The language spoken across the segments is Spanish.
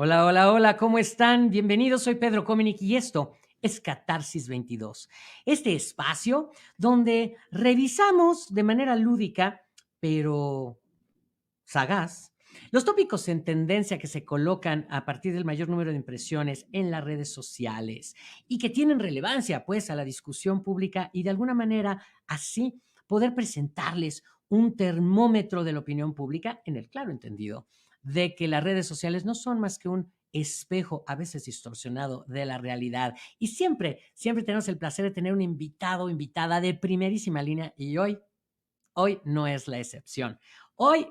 Hola, hola, hola, ¿cómo están? Bienvenidos, soy Pedro Cominic y esto es Catarsis 22. Este espacio donde revisamos de manera lúdica, pero sagaz, los tópicos en tendencia que se colocan a partir del mayor número de impresiones en las redes sociales y que tienen relevancia, pues, a la discusión pública y de alguna manera así poder presentarles un termómetro de la opinión pública en el claro entendido de que las redes sociales no son más que un espejo a veces distorsionado de la realidad. Y siempre tenemos el placer de tener un invitado, invitada de primerísima línea y hoy no es la excepción. Hoy,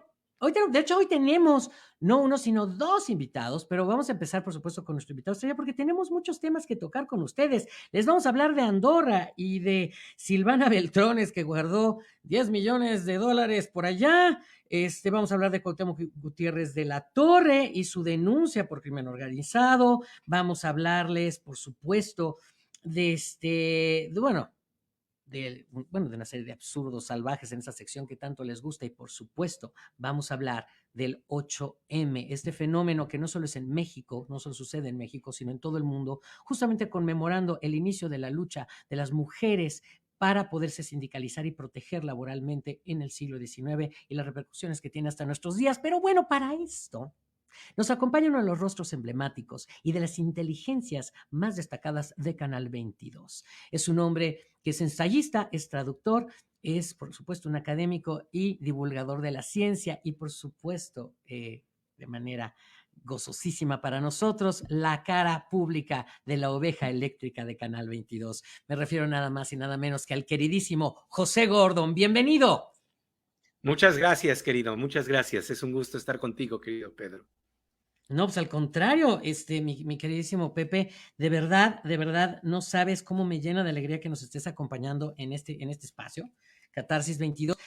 de hecho, hoy tenemos no uno, sino dos invitados, pero vamos a empezar, por supuesto, con nuestro invitado estrella, porque tenemos muchos temas que tocar con ustedes. Les vamos a hablar de Andorra y de Silvana Beltrones, que guardó 10 millones de dólares por allá. Vamos a hablar de Cuauhtémoc Gutiérrez de la Torre y su denuncia por crimen organizado. Vamos a hablarles, por supuesto, de una serie de absurdos salvajes en esa sección que tanto les gusta y por supuesto vamos a hablar del 8M, este fenómeno que no solo es en México, no solo sucede en México, sino en todo el mundo, justamente conmemorando el inicio de la lucha de las mujeres para poderse sindicalizar y proteger laboralmente en el siglo XIX y las repercusiones que tiene hasta nuestros días. Pero bueno, para esto nos acompaña uno de los rostros emblemáticos y de las inteligencias más destacadas de Canal 22. Es un hombre que es ensayista, es traductor, es por supuesto un académico y divulgador de la ciencia y por supuesto de manera gozosísima para nosotros, la cara pública de la oveja eléctrica de Canal 22. Me refiero nada más y nada menos que al queridísimo José Gordon. Bienvenido. Muchas gracias, querido, muchas gracias. Es un gusto estar contigo, querido Pedro. No, pues al contrario, mi queridísimo Pepe, de verdad, no sabes cómo me llena de alegría que nos estés acompañando en este espacio, Catarsis 22.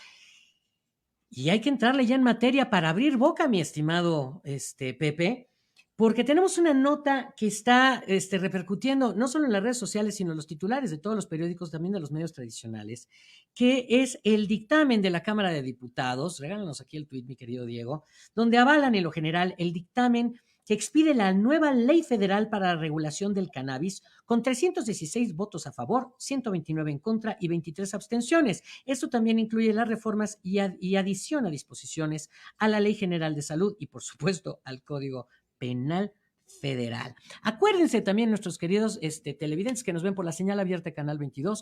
Y hay que entrarle ya en materia para abrir boca, mi estimado Pepe, porque tenemos una nota que está repercutiendo no solo en las redes sociales, sino en los titulares de todos los periódicos, también de los medios tradicionales, que es el dictamen de la Cámara de Diputados, regálanos aquí el tuit, mi querido Diego, donde avalan en lo general el dictamen que expide la nueva ley federal para la regulación del cannabis con 316 votos a favor, 129 en contra y 23 abstenciones. Esto también incluye las reformas y adición a disposiciones a la Ley General de Salud y, por supuesto, al Código Penal Federal. Acuérdense también nuestros queridos televidentes que nos ven por la señal abierta Canal 22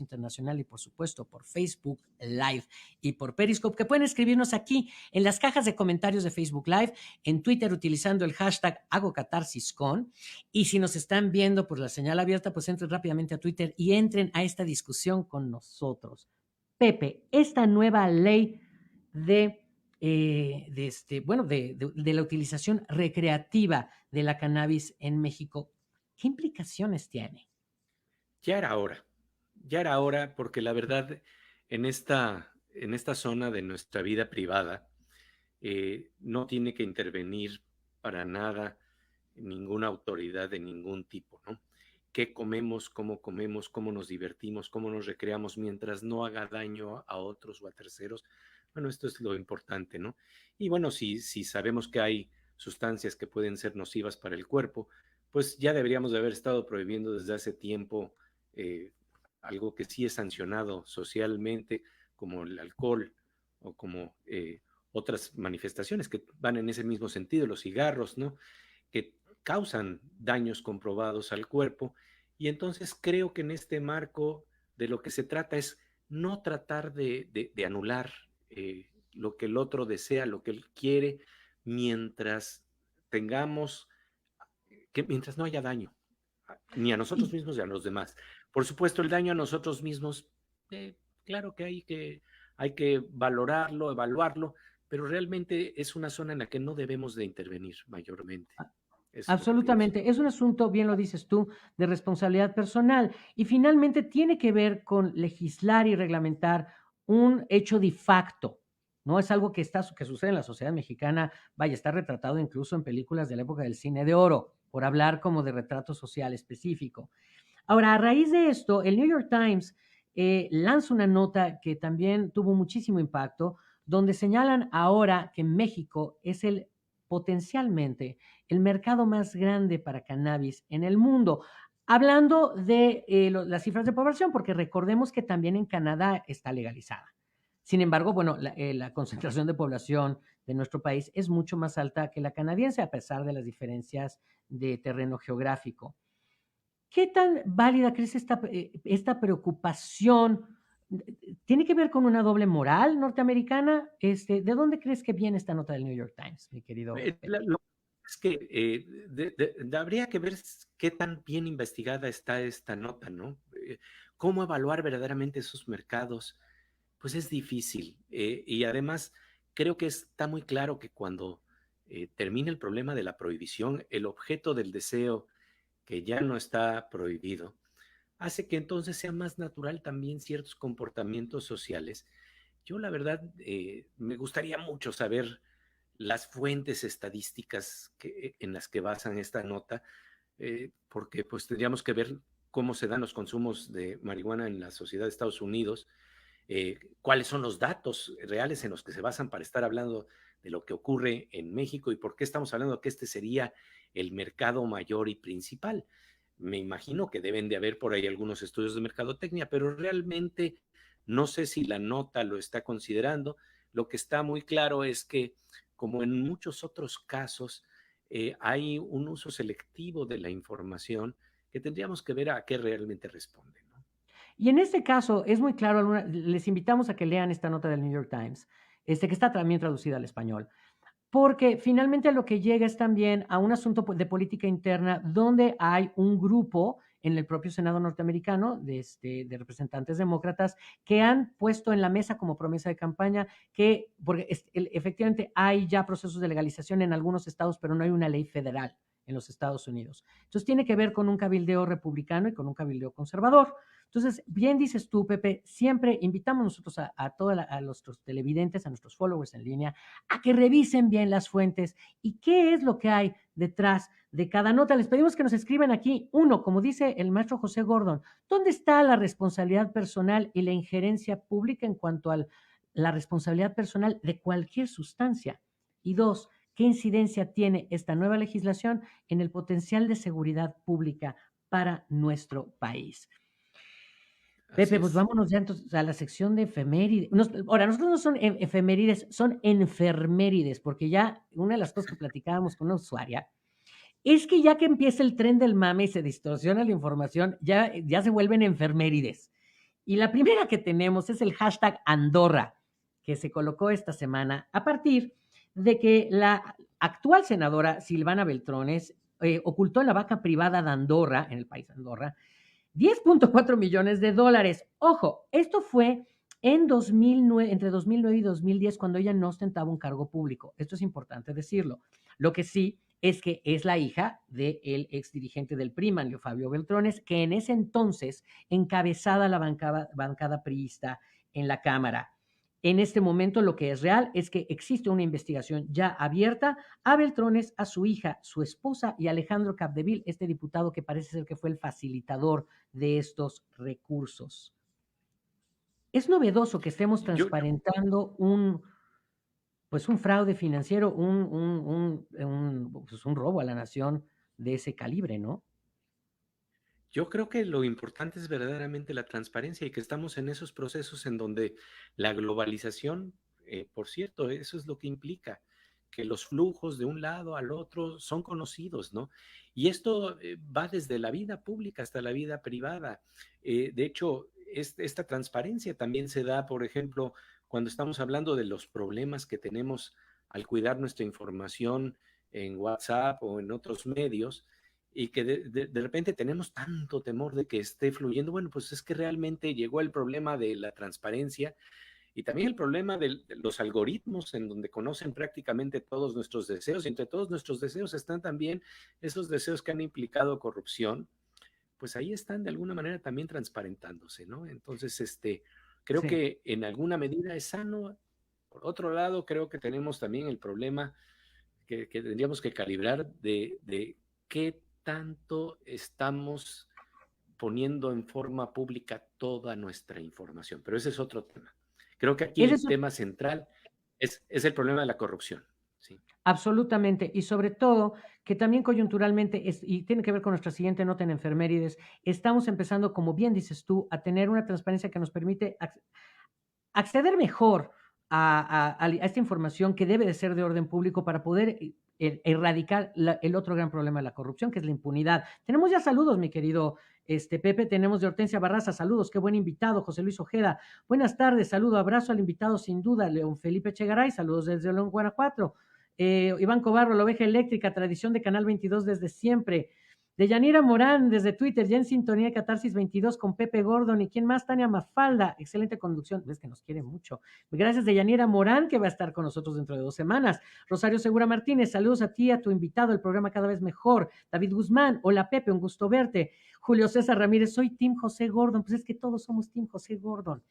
Internacional y por supuesto por Facebook Live y por Periscope, que pueden escribirnos aquí en las cajas de comentarios de Facebook Live, en Twitter utilizando el hashtag HagoCatarsisCon, y si nos están viendo por la señal abierta, pues entren rápidamente a Twitter y entren a esta discusión con nosotros. Pepe, esta nueva ley de la utilización recreativa de la cannabis en México, ¿qué implicaciones tiene? Ya ya era hora porque la verdad en esta zona de nuestra vida privada no tiene que intervenir para nada ninguna autoridad de ningún tipo, ¿no? ¿Qué comemos, cómo nos divertimos, cómo nos recreamos mientras no haga daño a otros o a terceros? Bueno, esto es lo importante, ¿no? Y bueno, si sabemos que hay sustancias que pueden ser nocivas para el cuerpo, pues ya deberíamos de haber estado prohibiendo desde hace tiempo eh, algo que sí es sancionado socialmente, como el alcohol o como otras manifestaciones que van en ese mismo sentido, los cigarros, ¿no? Que causan daños comprobados al cuerpo. Y entonces creo que en este marco de lo que se trata es no tratar de anular lo que el otro desea, lo que él quiere, mientras tengamos, mientras no haya daño, ni a nosotros Y mismos ni a los demás. Por supuesto, el daño a nosotros mismos, claro que hay que valorarlo, evaluarlo, pero realmente es una zona en la que no debemos de intervenir mayormente. Eso es lo que pienso. absolutamente, es un asunto, bien lo dices tú, de responsabilidad personal y finalmente tiene que ver con legislar y reglamentar un hecho de facto. No es algo que sucede en la sociedad mexicana, vaya, está retratado incluso en películas de la época del cine de oro, por hablar como de retrato social específico. Ahora, a raíz de esto, el New York Times lanza una nota que también tuvo muchísimo impacto, donde señalan ahora que México es el potencialmente el mercado más grande para cannabis en el mundo. Hablando de las cifras de población, porque recordemos que también en Canadá está legalizada. Sin embargo, bueno, la concentración de población de nuestro país es mucho más alta que la canadiense, a pesar de las diferencias de terreno geográfico. ¿Qué tan válida crees esta preocupación? ¿Tiene que ver con una doble moral norteamericana? ¿De dónde crees que viene esta nota del New York Times, mi querido Pepe? Lo es que habría que ver qué tan bien investigada está esta nota, ¿no? Cómo evaluar verdaderamente esos mercados, pues es difícil. Y además, creo que está muy claro que cuando termine el problema de la prohibición, el objeto del deseo, que ya no está prohibido, hace que entonces sea más natural también ciertos comportamientos sociales. Yo, la verdad, me gustaría mucho saber las fuentes estadísticas en las que basan esta nota, porque pues tendríamos que ver cómo se dan los consumos de marihuana en la sociedad de Estados Unidos, cuáles son los datos reales en los que se basan para estar hablando de lo que ocurre en México y por qué estamos hablando que este sería el mercado mayor y principal. Me imagino que deben de haber por ahí algunos estudios de mercadotecnia, pero realmente no sé si la nota lo está considerando. Lo que está muy claro es que, como en muchos otros casos, hay un uso selectivo de la información que tendríamos que ver a qué realmente responde, ¿no? Y en este caso es muy claro, les invitamos a que lean esta nota del New York Times, que está también traducida al español. Porque finalmente lo que llega es también a un asunto de política interna donde hay un grupo en el propio Senado norteamericano de representantes demócratas que han puesto en la mesa como promesa de campaña que, porque efectivamente hay ya procesos de legalización en algunos estados, pero no hay una ley federal en los Estados Unidos. Entonces tiene que ver con un cabildeo republicano y con un cabildeo conservador. Entonces, bien dices tú, Pepe, siempre invitamos nosotros a nuestros televidentes, a nuestros followers en línea, a que revisen bien las fuentes y qué es lo que hay detrás de cada nota. Les pedimos que nos escriban aquí, uno, como dice el maestro José Gordon, ¿dónde está la responsabilidad personal y la injerencia pública en cuanto a la responsabilidad personal de cualquier sustancia? Y dos, ¿qué incidencia tiene esta nueva legislación en el potencial de seguridad pública para nuestro país? Así Pepe, pues es. vámonos ya entonces a la sección de efemérides. Ahora, nosotros no son efemérides, son enfermérides, porque ya una de las cosas que platicábamos con una usuaria es que ya que empieza el tren del mame y se distorsiona la información, ya se vuelven enfermérides. Y la primera que tenemos es el hashtag Andorra, que se colocó esta semana a partir de que la actual senadora Silvana Beltrones ocultó en la vaca privada de Andorra, en el país de Andorra, 10.4 millones de dólares. Ojo, esto fue en 2009, entre 2009 y 2010, cuando ella no ostentaba un cargo público. Esto es importante decirlo. Lo que sí es que es la hija del ex dirigente del PRI, Manlio Fabio Beltrones, que en ese entonces encabezaba la bancada priista en la Cámara. En este momento lo que es real es que existe una investigación ya abierta a Beltrones, a su hija, su esposa y Alejandro Capdeville, este diputado que parece ser que fue el facilitador de estos recursos. Es novedoso que estemos Yo transparentando pues un fraude financiero, pues un robo a la nación de ese calibre, ¿no? Yo creo que lo importante es verdaderamente la transparencia y que estamos en esos procesos en donde la globalización, por cierto, eso es lo que implica, que los flujos de un lado al otro son conocidos, ¿no? Y esto va desde la vida pública hasta la vida privada. De hecho, esta transparencia también se da, por ejemplo, cuando estamos hablando de los problemas que tenemos al cuidar nuestra información en WhatsApp o en otros medios y que de repente tenemos tanto temor de que esté fluyendo. Bueno, pues es que realmente llegó el problema de la transparencia y también el problema de los algoritmos en donde conocen prácticamente todos nuestros deseos y entre todos nuestros deseos están también esos deseos que han implicado corrupción, pues ahí están de alguna manera también transparentándose, ¿no? Entonces, creo Sí. que en alguna medida es sano. Por otro lado, creo que tenemos también el problema que tendríamos que calibrar de qué tanto estamos poniendo en forma pública toda nuestra información. Pero ese es otro tema. Creo que aquí Ese el es tema central es el problema de la corrupción. sí. Absolutamente, y sobre todo que también coyunturalmente, y tiene que ver con nuestra siguiente nota en efemérides, estamos empezando, como bien dices tú, a tener una transparencia que nos permite acceder mejor a esta información que debe de ser de orden público para poder erradicar el otro gran problema de la corrupción, que es la impunidad. Tenemos ya saludos, mi querido Pepe, tenemos de Hortensia Barraza, saludos, qué buen invitado, José Luis Ojeda, buenas tardes, saludo, abrazo al invitado sin duda, León Felipe Chegaray, saludos desde León, Guanajuato, Iván Cobarro, la oveja eléctrica, tradición de Canal 22 desde siempre, de Yanira Morán, desde Twitter, ya en sintonía de Catarsis 22 con Pepe Gordon. ¿Y quién más? Tania Mafalda, excelente conducción. Ves que nos quiere mucho. Gracias de Yanira Morán, que va a estar con nosotros dentro de 2 semanas. Rosario Segura Martínez, saludos a ti, a tu invitado, el programa cada vez mejor. David Guzmán, hola Pepe, un gusto verte. Julio César Ramírez, soy Team José Gordon. Pues es que todos somos Team José Gordon.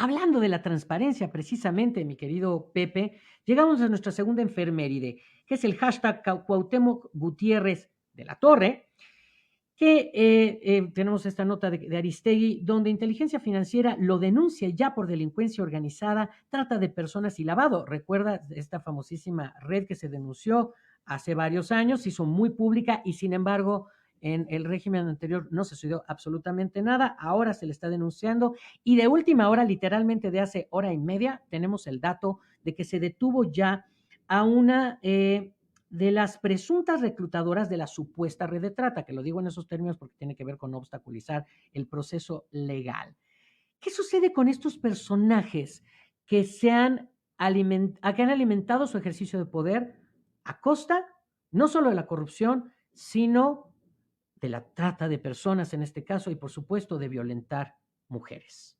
Hablando de la transparencia, precisamente, mi querido Pepe, llegamos a nuestra segunda efeméride, que es el hashtag Cuauhtémoc Gutiérrez de la Torre, que tenemos esta nota de Aristegui, donde inteligencia financiera lo denuncia ya por delincuencia organizada, trata de personas y lavado. Recuerda esta famosísima red que se denunció hace varios años, se hizo muy pública y sin embargo en el régimen anterior no se sucedió absolutamente nada, ahora se le está denunciando y de última hora, literalmente de hace hora y media, tenemos el dato de que se detuvo ya a una de las presuntas reclutadoras de la supuesta red de trata, que lo digo en esos términos porque tiene que ver con obstaculizar el proceso legal. ¿Qué sucede con estos personajes que que han alimentado su ejercicio de poder a costa no solo de la corrupción, sino de la trata de personas en este caso y por supuesto de violentar mujeres?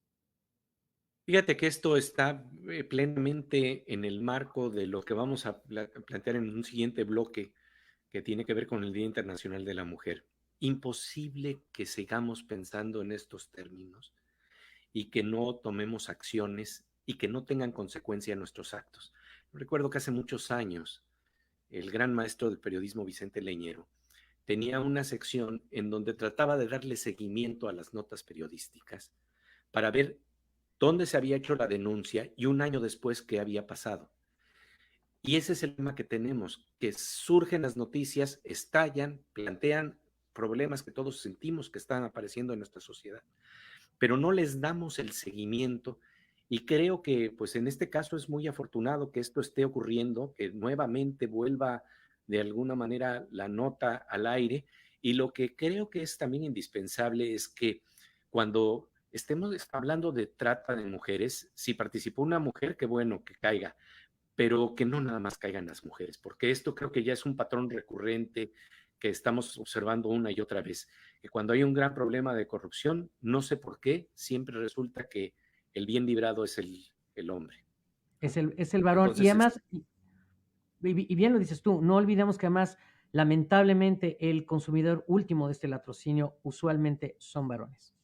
Fíjate que esto está plenamente en el marco de lo que vamos a plantear en un siguiente bloque que tiene que ver con el Día Internacional de la Mujer. Imposible que sigamos pensando en estos términos y que no tomemos acciones y que no tengan consecuencia nuestros actos. Recuerdo que hace muchos años el gran maestro del periodismo Vicente Leñero tenía una sección en donde trataba de darle seguimiento a las notas periodísticas para ver dónde se había hecho la denuncia y un año después qué había pasado. Y ese es el tema que tenemos, que surgen las noticias, estallan, plantean problemas que todos sentimos que están apareciendo en nuestra sociedad, pero no les damos el seguimiento y creo que pues en este caso es muy afortunado que esto esté ocurriendo, que nuevamente vuelva de alguna manera la nota al aire y lo que creo que es también indispensable es que cuando estemos hablando de trata de mujeres, si participó una mujer, qué bueno que caiga, pero que no nada más caigan las mujeres, porque esto creo que ya es un patrón recurrente que estamos observando una y otra vez, que cuando hay un gran problema de corrupción, no sé por qué, siempre resulta que el bien librado es el hombre, ¿no? Es el varón. Y Entonces, además, y bien lo dices tú, no olvidemos que además, lamentablemente, el consumidor último de este latrocinio usualmente son varones.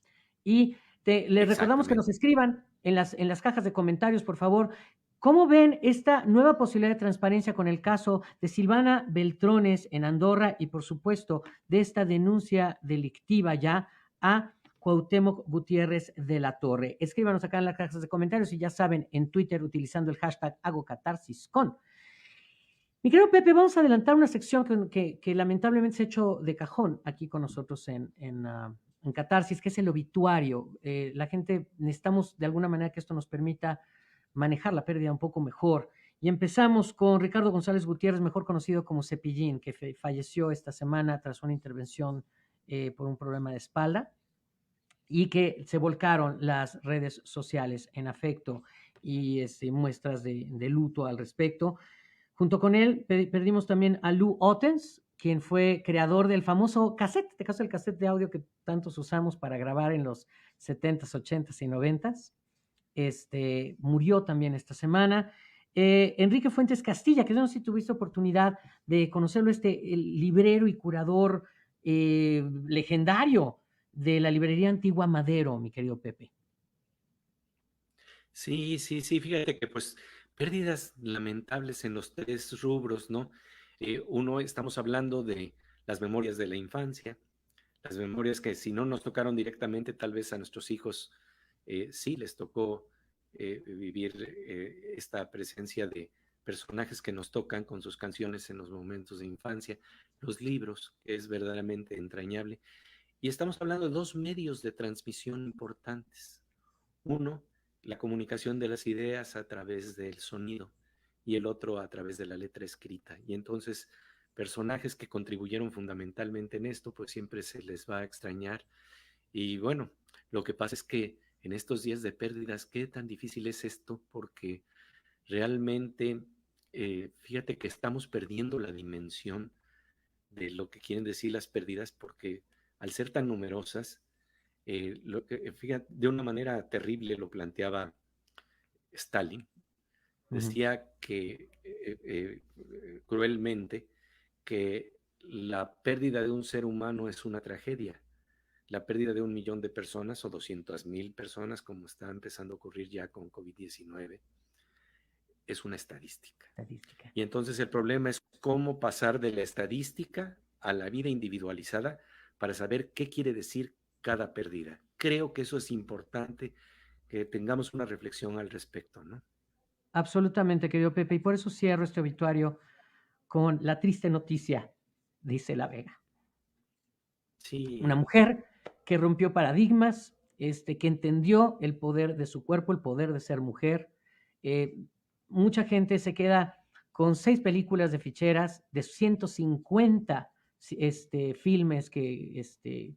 Y les recordamos que nos exactamente. escriban en las cajas de comentarios, por favor, ¿cómo ven esta nueva posibilidad de transparencia con el caso de Silvana Beltrones en Andorra y, por supuesto, de esta denuncia delictiva ya a Cuauhtémoc Gutiérrez de la Torre? Escríbanos acá en las cajas de comentarios y ya saben, en Twitter utilizando el hashtag HagoCatarsisCon. Mi querido Pepe, vamos a adelantar una sección que lamentablemente se ha hecho de cajón aquí con nosotros en Catarsis, que es el obituario. La gente necesitamos de alguna manera que esto nos permita manejar la pérdida un poco mejor. Y empezamos con Ricardo González Gutiérrez, mejor conocido como Cepillín, que falleció esta semana tras una intervención por un problema de espalda y que se volcaron las redes sociales en afecto y muestras de luto al respecto. Junto con él perdimos también a Lou Ottens, quien fue creador del famoso cassette, este caso el cassette de audio que tantos usamos para grabar en los 70s, 80s y 90s. Murió también esta semana. Enrique Fuentes Castilla, que no sé si tuviste oportunidad de conocerlo, el librero y curador legendario de la librería Antigua Madero, mi querido Pepe. Sí, sí, sí, fíjate que pues pérdidas lamentables en los tres rubros, ¿no? Uno, estamos hablando de las memorias de la infancia, las memorias que si no nos tocaron directamente, tal vez a nuestros hijos sí les tocó vivir esta presencia de personajes que nos tocan con sus canciones en los momentos de infancia, los libros, que es verdaderamente entrañable. Y estamos hablando de dos medios de transmisión importantes. Uno, la comunicación de las ideas a través del sonido y el otro a través de la letra escrita. Y entonces, personajes que contribuyeron fundamentalmente en esto, pues siempre se les va a extrañar. Y bueno, lo que pasa es que en estos días de pérdidas, qué tan difícil es esto, porque realmente, fíjate que estamos perdiendo la dimensión de lo que quieren decir las pérdidas, porque al ser tan numerosas, fíjate, de una manera terrible lo planteaba Stalin. Decía que cruelmente que la pérdida de un ser humano es una tragedia. La pérdida de 1 millón de personas o 200,000 personas, como está empezando a ocurrir ya con COVID-19, es una estadística. Y entonces el problema es cómo pasar de la estadística a la vida individualizada para saber qué quiere decir cada pérdida. Creo que eso es importante, que tengamos una reflexión al respecto, ¿no? Absolutamente, querido Pepe, y por eso cierro este obituario con la triste noticia de Isela Vega. Sí. Una mujer que rompió paradigmas, que entendió el poder de su cuerpo, el poder de ser mujer. Mucha gente se queda con 6 películas de ficheras, de 150 filmes que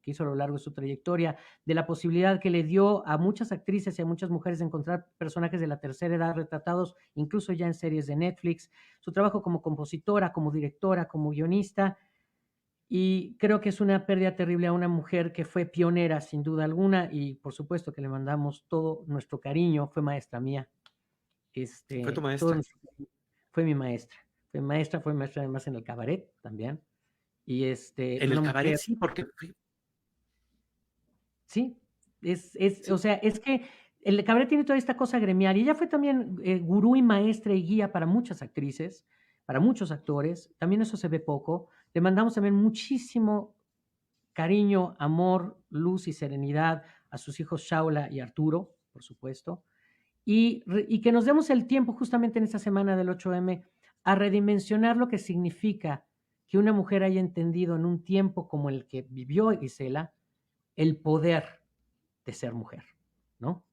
hizo a lo largo de su trayectoria, de la posibilidad que le dio a muchas actrices y a muchas mujeres de encontrar personajes de la tercera edad retratados, incluso ya en series de Netflix, su trabajo como compositora, como directora, como guionista. Y creo que es una pérdida terrible a una mujer que fue pionera, sin duda alguna, y por supuesto que le mandamos todo nuestro cariño. Fue maestra mía. ¿Fue tu maestra? Fue mi maestra. Fue maestra además en el cabaret también. Y en el cabaret, mujer, sí, porque... Sí, Sí. O sea, es que el cabaret tiene toda esta cosa gremial, y ella fue también gurú y maestra y guía para muchas actrices, para muchos actores. También eso se ve poco. Le mandamos también muchísimo cariño, amor, luz y serenidad a sus hijos Shaula y Arturo, por supuesto, y que nos demos el tiempo justamente en esta semana del 8M a redimensionar lo que significa que una mujer haya entendido en un tiempo como el que vivió Isela el poder de ser mujer, ¿no?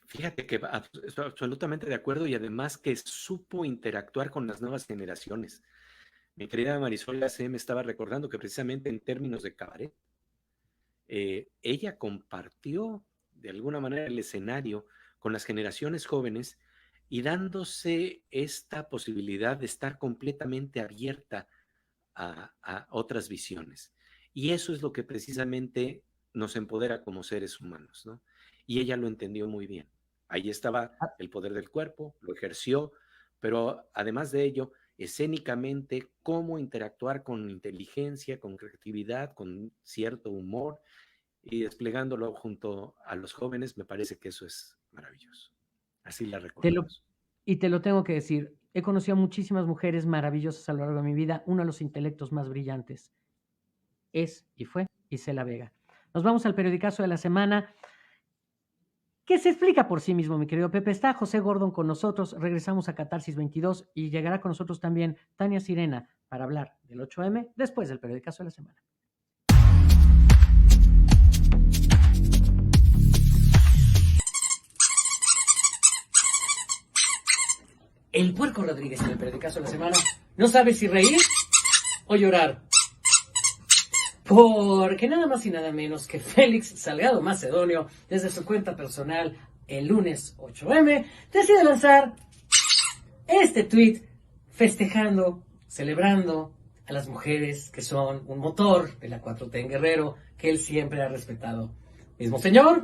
Fíjate que estoy absolutamente de acuerdo, y además que supo interactuar con las nuevas generaciones. Mi querida Marisol C. me estaba recordando que precisamente en términos de cabaret, ella compartió de alguna manera el escenario con las generaciones jóvenes y dándose esta posibilidad de estar completamente abierta a otras visiones. Y eso es lo que precisamente nos empodera como seres humanos, ¿no? Y ella lo entendió muy bien. Ahí estaba el poder del cuerpo, lo ejerció, pero además de ello, escénicamente, cómo interactuar con inteligencia, con creatividad, con cierto humor, y desplegándolo junto a los jóvenes, me parece que eso es maravilloso. Así la recordamos. Y te lo tengo que decir, he conocido a muchísimas mujeres maravillosas a lo largo de mi vida. Uno de los intelectos más brillantes es y fue Isela Vega. Nos vamos al periodicazo de la semana, que se explica por sí mismo, mi querido Pepe. Está José Gordon con nosotros, regresamos a Catarsis 22 y llegará con nosotros también Tania Sirena para hablar del 8M después del periodicazo de la semana. El Puerco Rodríguez en el periodicazo de la semana no sabe si reír o llorar, porque nada más y nada menos que Félix Salgado Macedonio, desde su cuenta personal el lunes 8M, decide lanzar este tweet festejando, celebrando a las mujeres que son un motor de la 4T en Guerrero, que él siempre ha respetado. Mismo señor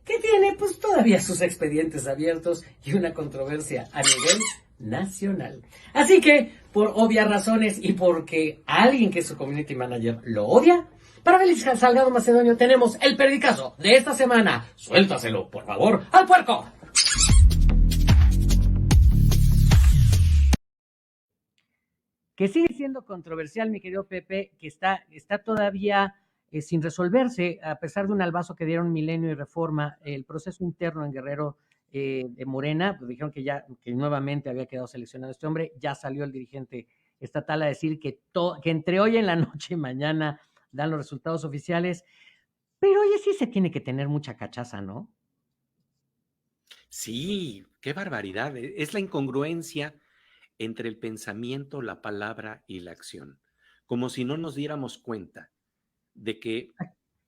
que tiene pues todavía sus expedientes abiertos y una controversia a nivel nacional. Así que, por obvias razones y porque alguien que es su community manager lo odia, para Félix Salgado Macedonio tenemos el periodicazo de esta semana. Suéltaselo, por favor, al puerco. Que sigue siendo controversial, mi querido Pepe, que está todavía sin resolverse, a pesar de un albazo que dieron Milenio y Reforma, el proceso interno en Guerrero de Morena, pues dijeron que ya, que nuevamente había quedado seleccionado este hombre, ya salió el dirigente estatal a decir que entre hoy en la noche y mañana dan los resultados oficiales, pero oye, sí se tiene que tener mucha cachaza, ¿no? Sí, qué barbaridad. Es la incongruencia entre el pensamiento, la palabra y la acción. Como si no nos diéramos cuenta de que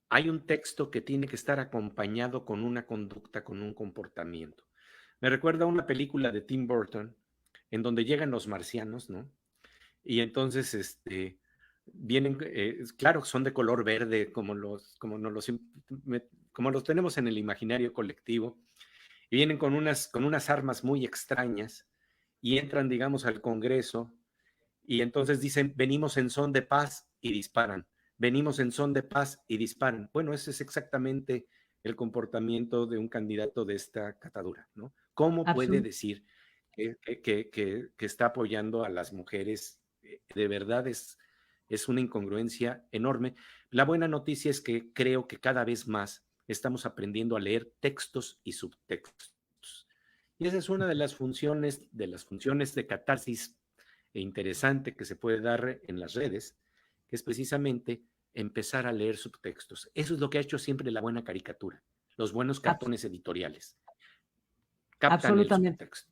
hay un texto que tiene que estar acompañado con una conducta, con un comportamiento. Me recuerda a una película de Tim Burton en donde llegan los marcianos, ¿no? Y entonces, vienen, claro, son de color verde, como los tenemos en el imaginario colectivo, y vienen con unas armas muy extrañas y entran, digamos, al Congreso y entonces dicen, venimos en son de paz y disparan, venimos en son de paz y disparan. Bueno, ese es exactamente el comportamiento de un candidato de esta catadura, ¿no? ¿Cómo puede Absolut decir que está apoyando a las mujeres? De verdad es una incongruencia enorme. La buena noticia es que creo que cada vez más estamos aprendiendo a leer textos y subtextos. Y esa es una de las funciones de catarsis interesante que se puede dar en las redes, que es precisamente empezar a leer subtextos. Eso es lo que ha hecho siempre la buena caricatura, los buenos abs cartones editoriales. Captan el absolutamente. subtexto.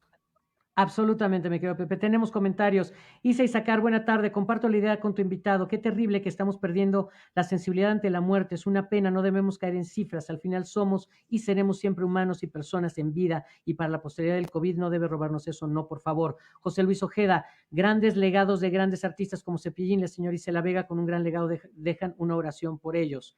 Absolutamente, me quedo Pepe. Tenemos comentarios. Isa Isacar, buena tarde. Comparto la idea con tu invitado. Qué terrible que estamos perdiendo la sensibilidad ante la muerte. Es una pena, no debemos caer en cifras. Al final somos y seremos siempre humanos y personas en vida. Y para la posteridad del COVID no debe robarnos eso, no, por favor. José Luis Ojeda, grandes legados de grandes artistas como Cepillín, la señora Isela Vega, con un gran legado, dejan una oración por ellos.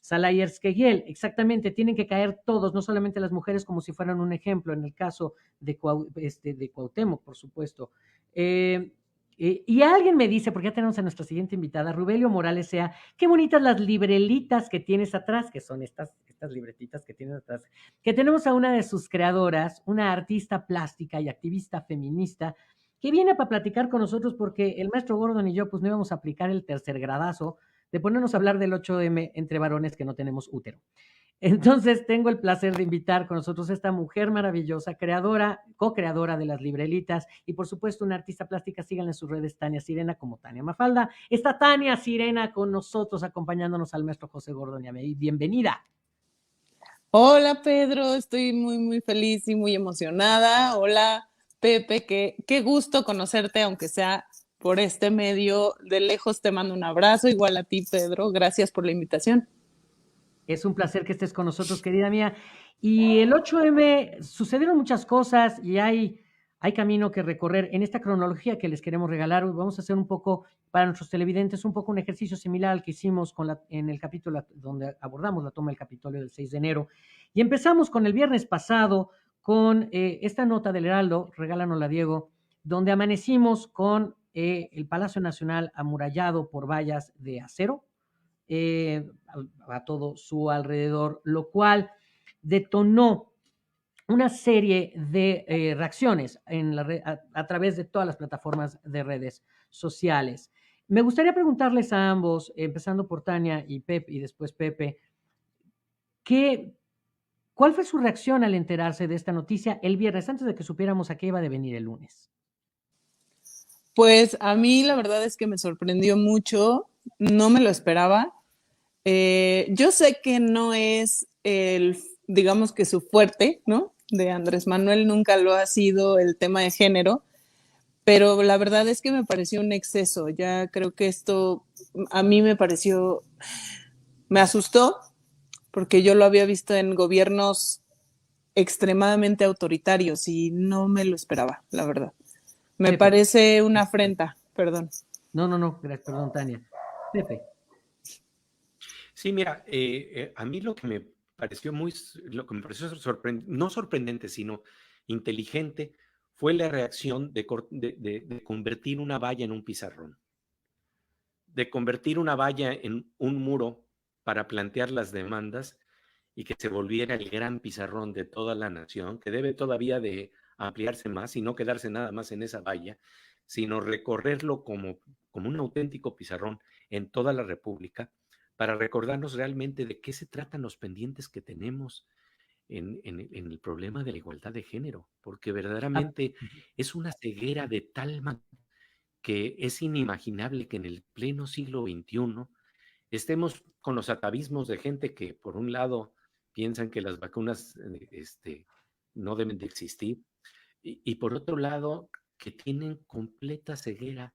Salayers Kegiel, exactamente, tienen que caer todos, no solamente las mujeres como si fueran un ejemplo, en el caso de Cuauhtémoc, por supuesto. Y alguien me dice, porque ya tenemos a nuestra siguiente invitada, Rubelio Morales Sea, qué bonitas las librelitas que tienes atrás, que son estas libretitas que tienes atrás, que tenemos a una de sus creadoras, una artista plástica y activista feminista, que viene para platicar con nosotros porque el maestro Gordon y yo pues no íbamos a aplicar el tercer gradazo de ponernos a hablar del 8M entre varones que no tenemos útero. Entonces tengo el placer de invitar con nosotros a esta mujer maravillosa, creadora, co-creadora de las librelitas y por supuesto una artista plástica. Síganle en sus redes Tania Sirena como Tania Mafalda. Está Tania Sirena con nosotros acompañándonos al maestro José Gordon y a mí. Bienvenida. Hola Pedro, estoy muy feliz y muy emocionada. Hola Pepe, qué gusto conocerte, aunque sea por este medio. De lejos te mando un abrazo, igual a ti Pedro, gracias por la invitación. Es un placer que estés con nosotros, querida mía. Y el 8M sucedieron muchas cosas y hay camino que recorrer. En esta cronología que les queremos regalar, vamos a hacer un poco, para nuestros televidentes, un poco un ejercicio similar al que hicimos en el capítulo donde abordamos la toma del Capitolio del 6 de enero. Y empezamos con el viernes pasado con esta nota del Heraldo, regálanosla Diego, donde amanecimos con el Palacio Nacional amurallado por vallas de acero, a todo su alrededor, lo cual detonó una serie de reacciones a través de todas las plataformas de redes sociales. Me gustaría preguntarles a ambos, empezando por Tania y Pepe y después Pepe, ¿qué, ¿cuál fue su reacción al enterarse de esta noticia el viernes antes de que supiéramos a qué iba a venir el lunes? Pues a mí la verdad es que me sorprendió mucho, no me lo esperaba. Yo sé que no es digamos que su fuerte, ¿no? De Andrés Manuel nunca lo ha sido el tema de género, pero la verdad es que me pareció un exceso. Ya creo que esto a mí me asustó porque yo lo había visto en gobiernos extremadamente autoritarios y no me lo esperaba, la verdad. Me Pepe. parece una afrenta, perdón. No, perdón, Tania. Pepe. Sí, mira, a mí lo que me pareció no sorprendente, sino inteligente, fue la reacción de convertir una valla en un pizarrón, de convertir una valla en un muro para plantear las demandas y que se volviera el gran pizarrón de toda la nación, que debe todavía de ampliarse más y no quedarse nada más en esa valla, sino recorrerlo como un auténtico pizarrón en toda la República para recordarnos realmente de qué se tratan los pendientes que tenemos en el problema de la igualdad de género, porque Ah, verdaderamente es una ceguera de tal manera que es inimaginable que en el pleno siglo XXI estemos con los atavismos de gente que, por un lado, piensan que las vacunas no deben de existir, y por otro lado, que tienen completa ceguera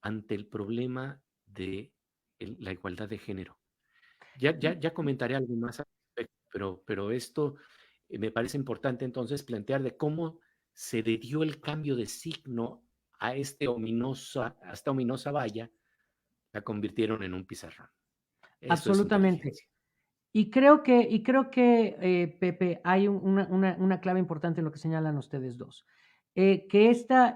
ante el problema de la igualdad de género. Ya comentaré algo más al respecto, pero esto me parece importante entonces plantear de cómo se le dio el cambio de signo a a esta ominosa valla, la convirtieron en un pizarrón. Eso es absolutamente. inteligencia. Pepe, hay una clave importante en lo que señalan ustedes dos. Que esta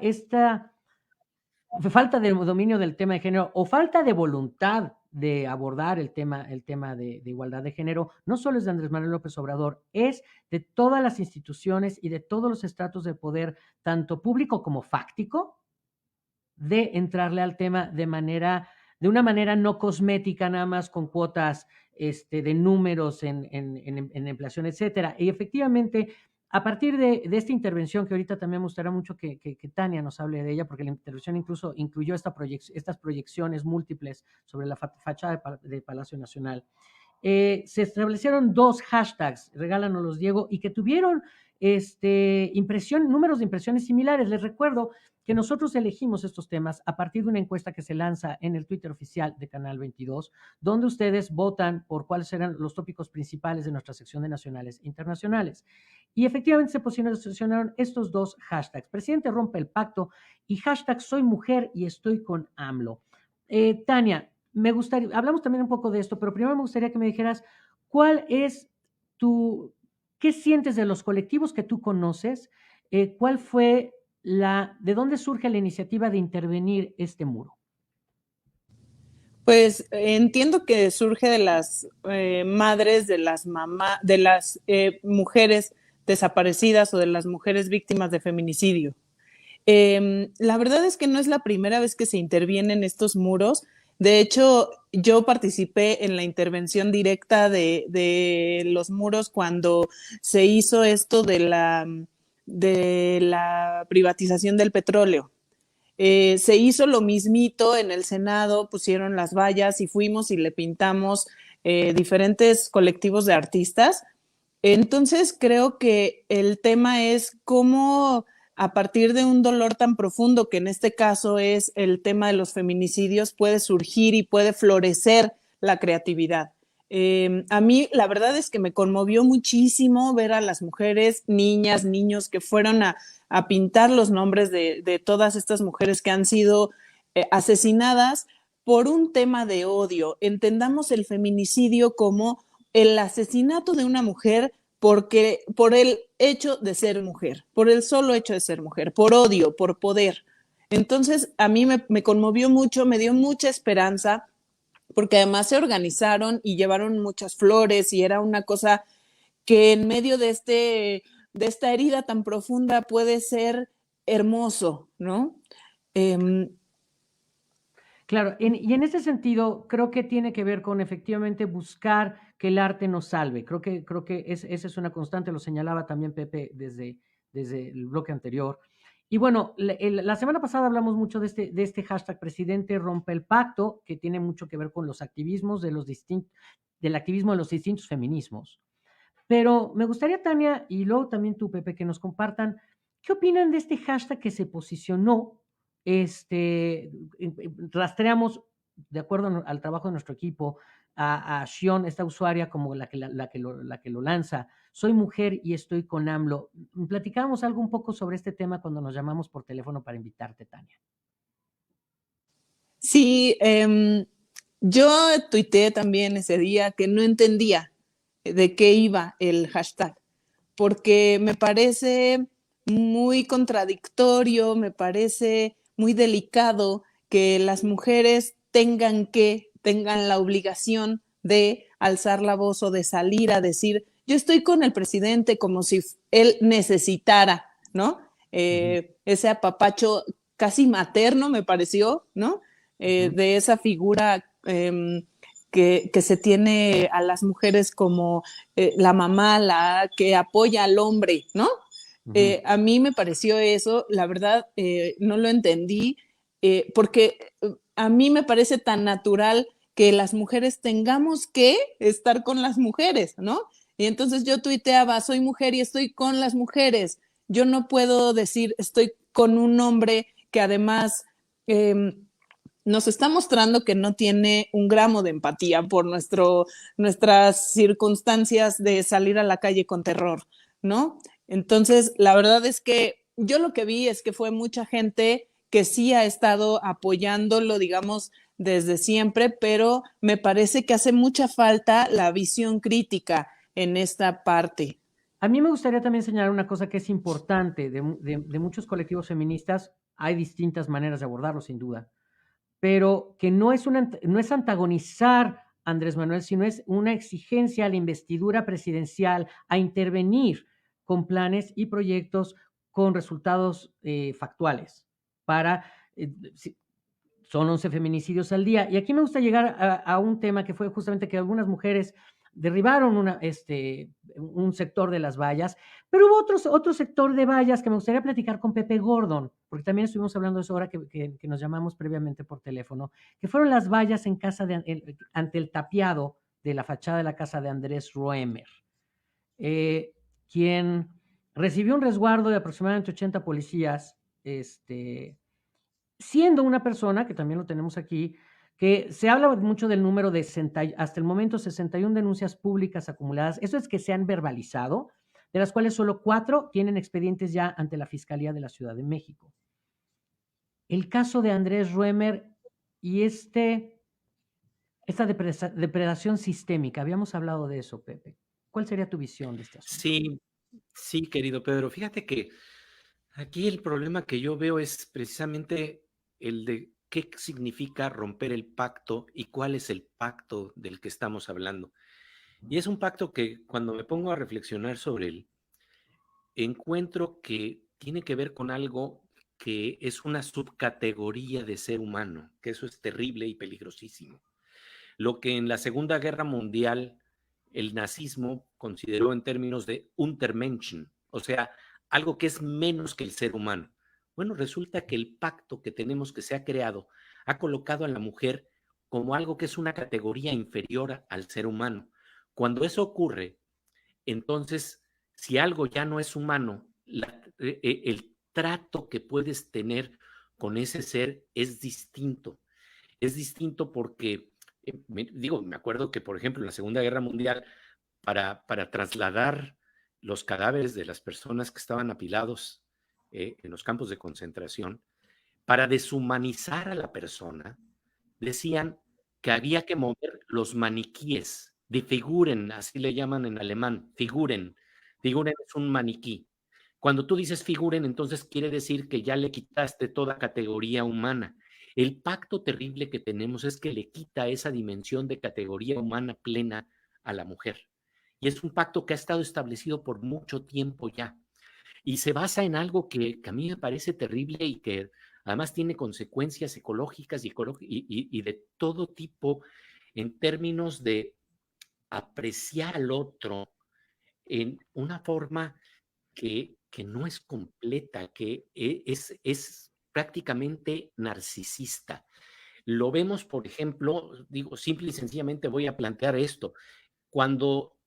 falta de dominio del tema de género o falta de voluntad de abordar el tema de igualdad de género, no solo es de Andrés Manuel López Obrador, es de todas las instituciones y de todos los estratos de poder, tanto público como fáctico, de entrarle al tema de una manera no cosmética, nada más con cuotas de números en empleación, etcétera. Y efectivamente, a partir de esta intervención, que ahorita también me gustaría mucho que Tania nos hable de ella, porque la intervención incluso incluyó estas proyecciones múltiples sobre la fachada de Palacio Nacional. Se establecieron 2 hashtags, regálanos Diego, y que tuvieron números de impresiones similares. Les recuerdo que nosotros elegimos estos temas a partir de una encuesta que se lanza en el Twitter oficial de Canal 22, donde ustedes votan por cuáles serán los tópicos principales de nuestra sección de nacionales e internacionales. Y efectivamente se posicionaron estos 2 hashtags: presidente rompe el pacto y hashtag soy mujer y estoy con AMLO. Tania, hablamos también un poco de esto, pero primero me gustaría que me dijeras cuál es qué sientes de los colectivos que tú conoces, cuál fue de dónde surge la iniciativa de intervenir este muro. Pues entiendo que surge de las madres, de las mujeres desaparecidas o de las mujeres víctimas de feminicidio. La verdad es que no es la primera vez que se interviene en estos muros. De hecho, yo participé en la intervención directa de los muros cuando se hizo esto de la privatización del petróleo. Se hizo lo mismito en el Senado, pusieron las vallas y fuimos y le pintamos diferentes colectivos de artistas. Entonces creo que el tema es cómo a partir de un dolor tan profundo, que en este caso es el tema de los feminicidios, puede surgir y puede florecer la creatividad. A mí la verdad es que me conmovió muchísimo ver a las mujeres, niñas, niños que fueron a pintar los nombres de todas estas mujeres que han sido asesinadas por un tema de odio. Entendamos el feminicidio como el asesinato de una mujer por el hecho de ser mujer, por el solo hecho de ser mujer, por odio, por poder. Entonces, a mí me conmovió mucho, me dio mucha esperanza, porque además se organizaron y llevaron muchas flores y era una cosa que en medio de esta herida tan profunda puede ser hermoso, ¿no? Claro, y en ese sentido, creo que tiene que ver con efectivamente buscar que el arte nos salve. Creo que esa es una constante, lo señalaba también Pepe desde el bloque anterior. Y bueno, la semana pasada hablamos mucho de este hashtag presidente rompe el pacto, que tiene mucho que ver con los activismos del activismo de los distintos feminismos. Pero me gustaría, Tania, y luego también tú, Pepe, que nos compartan qué opinan de este hashtag que se posicionó. Rastreamos, de acuerdo al trabajo de nuestro equipo, a Xion, esta usuaria, como la que lo lanza. Soy mujer y estoy con AMLO. Platicábamos algo un poco sobre este tema cuando nos llamamos por teléfono para invitarte, Tania. Sí, yo tuiteé también ese día que no entendía de qué iba el hashtag, porque me parece muy contradictorio, me parece muy delicado que las mujeres tengan la obligación de alzar la voz o de salir a decir, yo estoy con el presidente, como si él necesitara, ¿no? Ese apapacho casi materno me pareció, ¿no? De esa figura que se tiene a las mujeres como la mamá, la que apoya al hombre, ¿no? A mí me pareció eso, la verdad, no lo entendí, porque a mí me parece tan natural que las mujeres tengamos que estar con las mujeres, ¿no? Y entonces yo tuiteaba, soy mujer y estoy con las mujeres. Yo no puedo decir, estoy con un hombre que además nos está mostrando que no tiene un gramo de empatía por nuestras circunstancias de salir a la calle con terror, ¿no? Entonces, la verdad es que yo lo que vi es que fue mucha gente que sí ha estado apoyándolo, digamos, desde siempre, pero me parece que hace mucha falta la visión crítica en esta parte. A mí me gustaría también señalar una cosa que es importante de muchos colectivos feministas. Hay distintas maneras de abordarlo, sin duda, pero que no es antagonizar a Andrés Manuel, sino es una exigencia a la investidura presidencial a intervenir con planes y proyectos con resultados factuales para... son 11 feminicidios al día. Y aquí me gusta llegar a un tema que fue justamente que algunas mujeres derribaron un sector de las vallas, pero hubo otro sector de vallas que me gustaría platicar con Pepe Gordon, porque también estuvimos hablando de eso ahora que nos llamamos previamente por teléfono, que fueron las vallas en casa ante el tapiado de la fachada de la casa de Andrés Roemer, quien recibió un resguardo de aproximadamente 80 policías, siendo una persona, que también lo tenemos aquí, que se habla mucho del número de hasta el momento 61 denuncias públicas acumuladas. Eso es que se han verbalizado, de las cuales solo 4 tienen expedientes ya ante la Fiscalía de la Ciudad de México. El caso de Andrés Roemer y esta depredación sistémica, habíamos hablado de eso, Pepe. ¿Cuál sería tu visión de este asunto? Sí, sí, querido Pedro. Fíjate que aquí el problema que yo veo es precisamente el de qué significa romper el pacto y cuál es el pacto del que estamos hablando. Y es un pacto que cuando me pongo a reflexionar sobre él, encuentro que tiene que ver con algo que es una subcategoría de ser humano, que eso es terrible y peligrosísimo. Lo que en la Segunda Guerra Mundial el nazismo consideró en términos de Untermenschen, o sea, algo que es menos que el ser humano. Bueno, resulta que el pacto que tenemos que se ha creado ha colocado a la mujer como algo que es una categoría inferior al ser humano. Cuando eso ocurre, entonces, si algo ya no es humano, el trato que puedes tener con ese ser es distinto. Es distinto porque, me acuerdo que, por ejemplo, en la Segunda Guerra Mundial, para trasladar los cadáveres de las personas que estaban apilados en los campos de concentración, para deshumanizar a la persona, decían que había que mover los maniquíes, de figuren, así le llaman en alemán, figuren. Figuren es un maniquí. Cuando tú dices figuren, entonces quiere decir que ya le quitaste toda categoría humana. El pacto terrible que tenemos es que le quita esa dimensión de categoría humana plena a la mujer. Y es un pacto que ha estado establecido por mucho tiempo ya. Y se basa en algo que a mí me parece terrible y que además tiene consecuencias ecológicas y de todo tipo en términos de apreciar al otro en una forma que no es completa, que es prácticamente narcisista. Lo vemos, por ejemplo, digo, simple y sencillamente voy a plantear esto. Cuando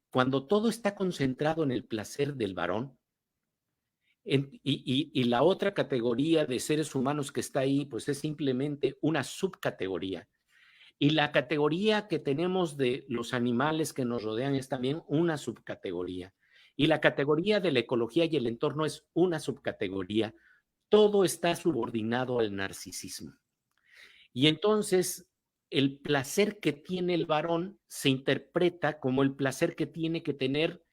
todo está concentrado en el placer del varón, y la otra categoría de seres humanos que está ahí, pues es simplemente una subcategoría. Y la categoría que tenemos de los animales que nos rodean es también una subcategoría. Y la categoría de la ecología y el entorno es una subcategoría. Todo está subordinado al narcisismo. Y entonces el placer que tiene el varón se interpreta como el placer que tiene que tener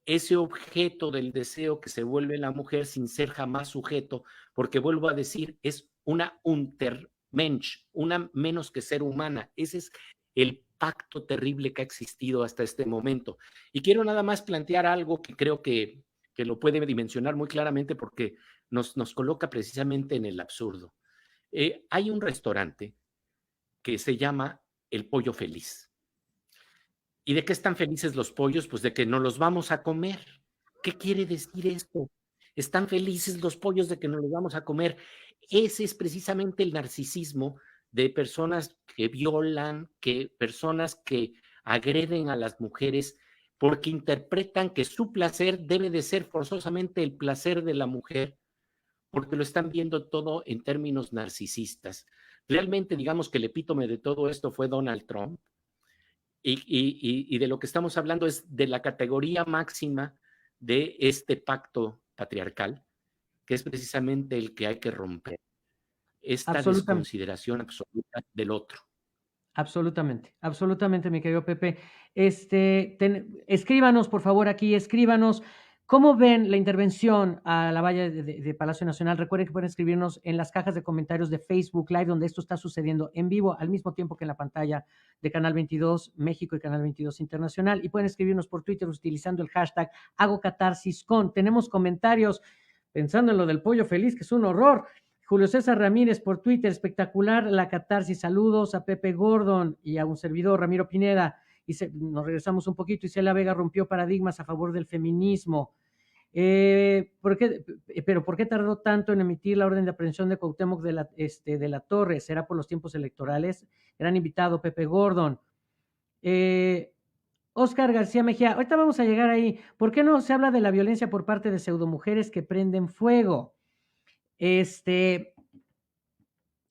ese objeto del deseo que se vuelve la mujer sin ser jamás sujeto, porque vuelvo a decir, es una Untermensch, una menos que ser humana. Ese es el pacto terrible que ha existido hasta este momento. Y quiero nada más plantear algo que creo que lo puede dimensionar muy claramente porque nos coloca precisamente en el absurdo. Hay un restaurante que se llama El Pollo Feliz. ¿Y de qué están felices los pollos? Pues de que no los vamos a comer. ¿Qué quiere decir esto? Están felices los pollos de que nos los vamos a comer. Ese es precisamente el narcisismo de personas que violan, personas que agreden a las mujeres porque interpretan que su placer debe de ser forzosamente el placer de la mujer, porque lo están viendo todo en términos narcisistas. Realmente, digamos que el epítome de todo esto fue Donald Trump, y de lo que estamos hablando es de la categoría máxima de este pacto patriarcal, que es precisamente el que hay que romper, esta Absolutamente. desconsideración absoluta del otro. Absolutamente, absolutamente, mi querido Pepe. Escríbanos, por favor, aquí, escríbanos. ¿Cómo ven la intervención a la valla de Palacio Nacional? Recuerden que pueden escribirnos en las cajas de comentarios de Facebook Live, donde esto está sucediendo en vivo, al mismo tiempo que en la pantalla de Canal 22 México y Canal 22 Internacional. Y pueden escribirnos por Twitter utilizando el hashtag HagoCatarsisCon. Tenemos comentarios pensando en lo del pollo feliz, que es un horror. Julio César Ramírez por Twitter, espectacular la catarsis. Saludos a Pepe Gordon y a un servidor, Ramiro Pineda. Nos regresamos un poquito. Isela Vega rompió paradigmas a favor del feminismo. ¿Por qué tardó tanto en emitir la orden de aprehensión de Cuauhtémoc de la Torre? ¿Será por los tiempos electorales? Gran invitado, Pepe Gordon. Oscar García Mejía, ahorita vamos a llegar ahí. ¿Por qué no se habla de la violencia por parte de pseudomujeres que prenden fuego?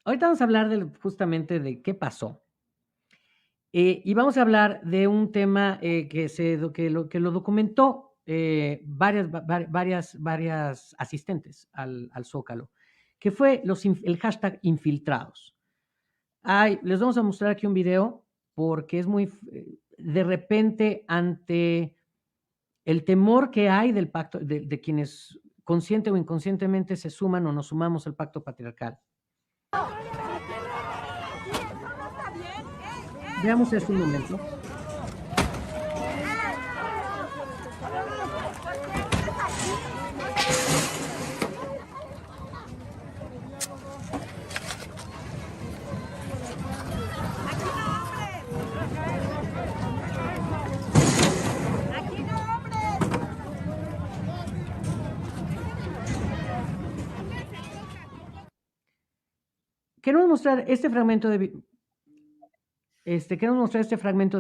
Ahorita vamos a hablar justamente de qué pasó. Y vamos a hablar de un tema que lo documentó varias asistentes al Zócalo, que fue el hashtag infiltrados. Les vamos a mostrar aquí un video porque es muy, de repente, ante el temor que hay del pacto, de quienes consciente o inconscientemente se suman o nos sumamos al pacto patriarcal. Veamos esto un momento. Queremos mostrar este fragmento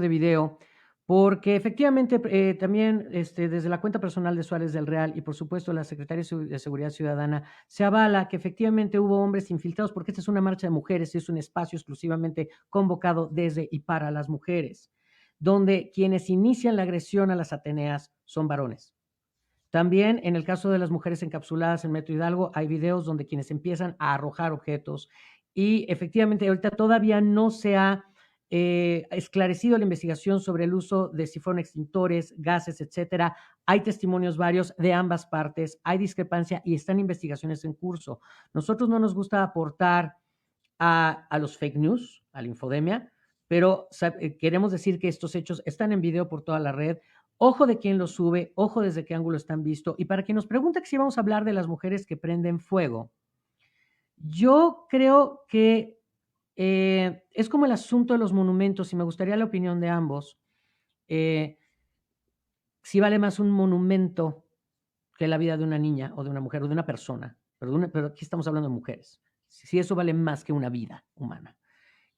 de video porque efectivamente también desde la cuenta personal de Suárez del Real y por supuesto la Secretaría de Seguridad Ciudadana se avala que efectivamente hubo hombres infiltrados porque esta es una marcha de mujeres y es un espacio exclusivamente convocado desde y para las mujeres, donde quienes inician la agresión a las ateneas son varones. También en el caso de las mujeres encapsuladas en Metro Hidalgo hay videos donde quienes empiezan a arrojar objetos y efectivamente ahorita todavía no se ha esclarecido la investigación sobre el uso de si fueron extintores, gases, etcétera. Hay testimonios varios de ambas partes, hay discrepancia y están investigaciones en curso. Nosotros no nos gusta aportar a los fake news, a la infodemia, pero queremos decir que estos hechos están en video por toda la red. Ojo de quién los sube, ojo desde qué ángulo están vistos. Y para quien nos pregunta que si vamos a hablar de las mujeres que prenden fuego, yo creo que es como el asunto de los monumentos y me gustaría la opinión de ambos. Si vale más un monumento que la vida de una niña o de una mujer o de una persona, pero aquí estamos hablando de mujeres. Si eso vale más que una vida humana.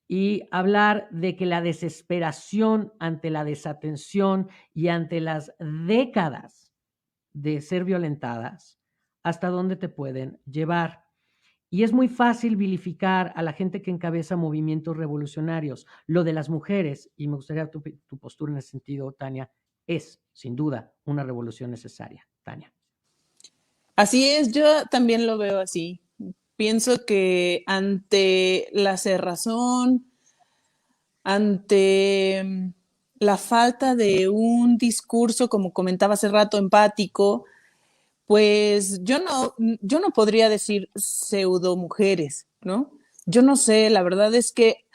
Y hablar de que la desesperación ante la desatención y ante las décadas de ser violentadas, hasta dónde te pueden llevar. Y es muy fácil vilificar a la gente que encabeza movimientos revolucionarios. Lo de las mujeres, y me gustaría tu postura en ese sentido, Tania, es sin duda una revolución necesaria. Tania. Así es, yo también lo veo así. Pienso que ante la cerrazón, ante la falta de un discurso, como comentaba hace rato, empático, pues yo no podría decir pseudo mujeres, ¿no? Yo no sé, la verdad es que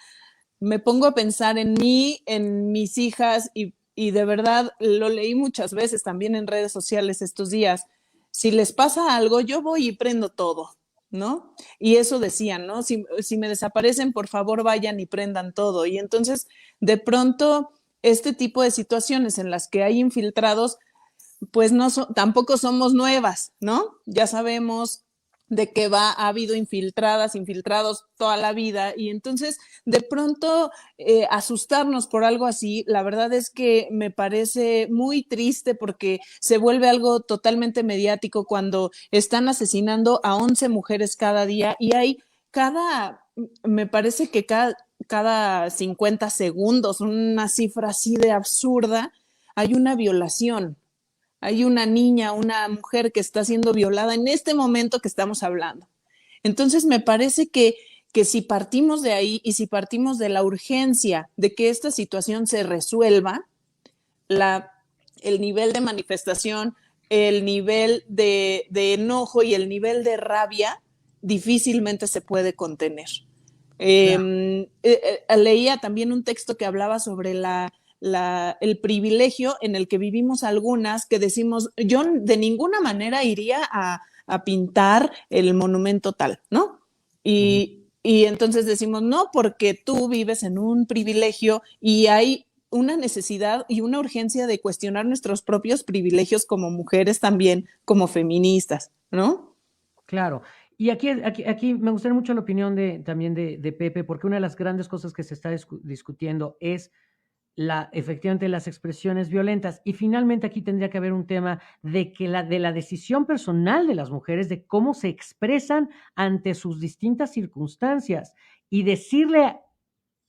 me pongo a pensar en mí, en mis hijas y de verdad lo leí muchas veces también en redes sociales estos días. Si les pasa algo, yo voy y prendo todo, ¿no? Y eso decían, ¿no? Si me desaparecen, por favor vayan y prendan todo. Y entonces, de pronto, este tipo de situaciones en las que hay infiltrados, pues tampoco somos nuevas, ¿no? Ya sabemos de que ha habido infiltrados toda la vida, y entonces de pronto asustarnos por algo así, la verdad es que me parece muy triste, porque se vuelve algo totalmente mediático cuando están asesinando a 11 mujeres cada día, y hay me parece que cada 50 segundos, una cifra así de absurda, hay una violación. Hay una niña, una mujer que está siendo violada en este momento que estamos hablando. Entonces, me parece que si partimos de ahí y si partimos de la urgencia de que esta situación se resuelva, el nivel de manifestación, el nivel de enojo y el nivel de rabia difícilmente se puede contener. Claro. Leía también un texto que hablaba sobre el privilegio en el que vivimos algunas, que decimos, yo de ninguna manera iría a pintar el monumento tal, ¿no? Ujú. Y entonces decimos, no, porque tú vives en un privilegio y hay una necesidad y una urgencia de cuestionar nuestros propios privilegios como mujeres también, como feministas, ¿no? Claro. Y aquí me gustaría mucho la opinión también de Pepe, porque una de las grandes cosas que se está discutiendo es efectivamente las expresiones violentas. Y finalmente aquí tendría que haber un tema de la decisión personal de las mujeres, de cómo se expresan ante sus distintas circunstancias. Y decirle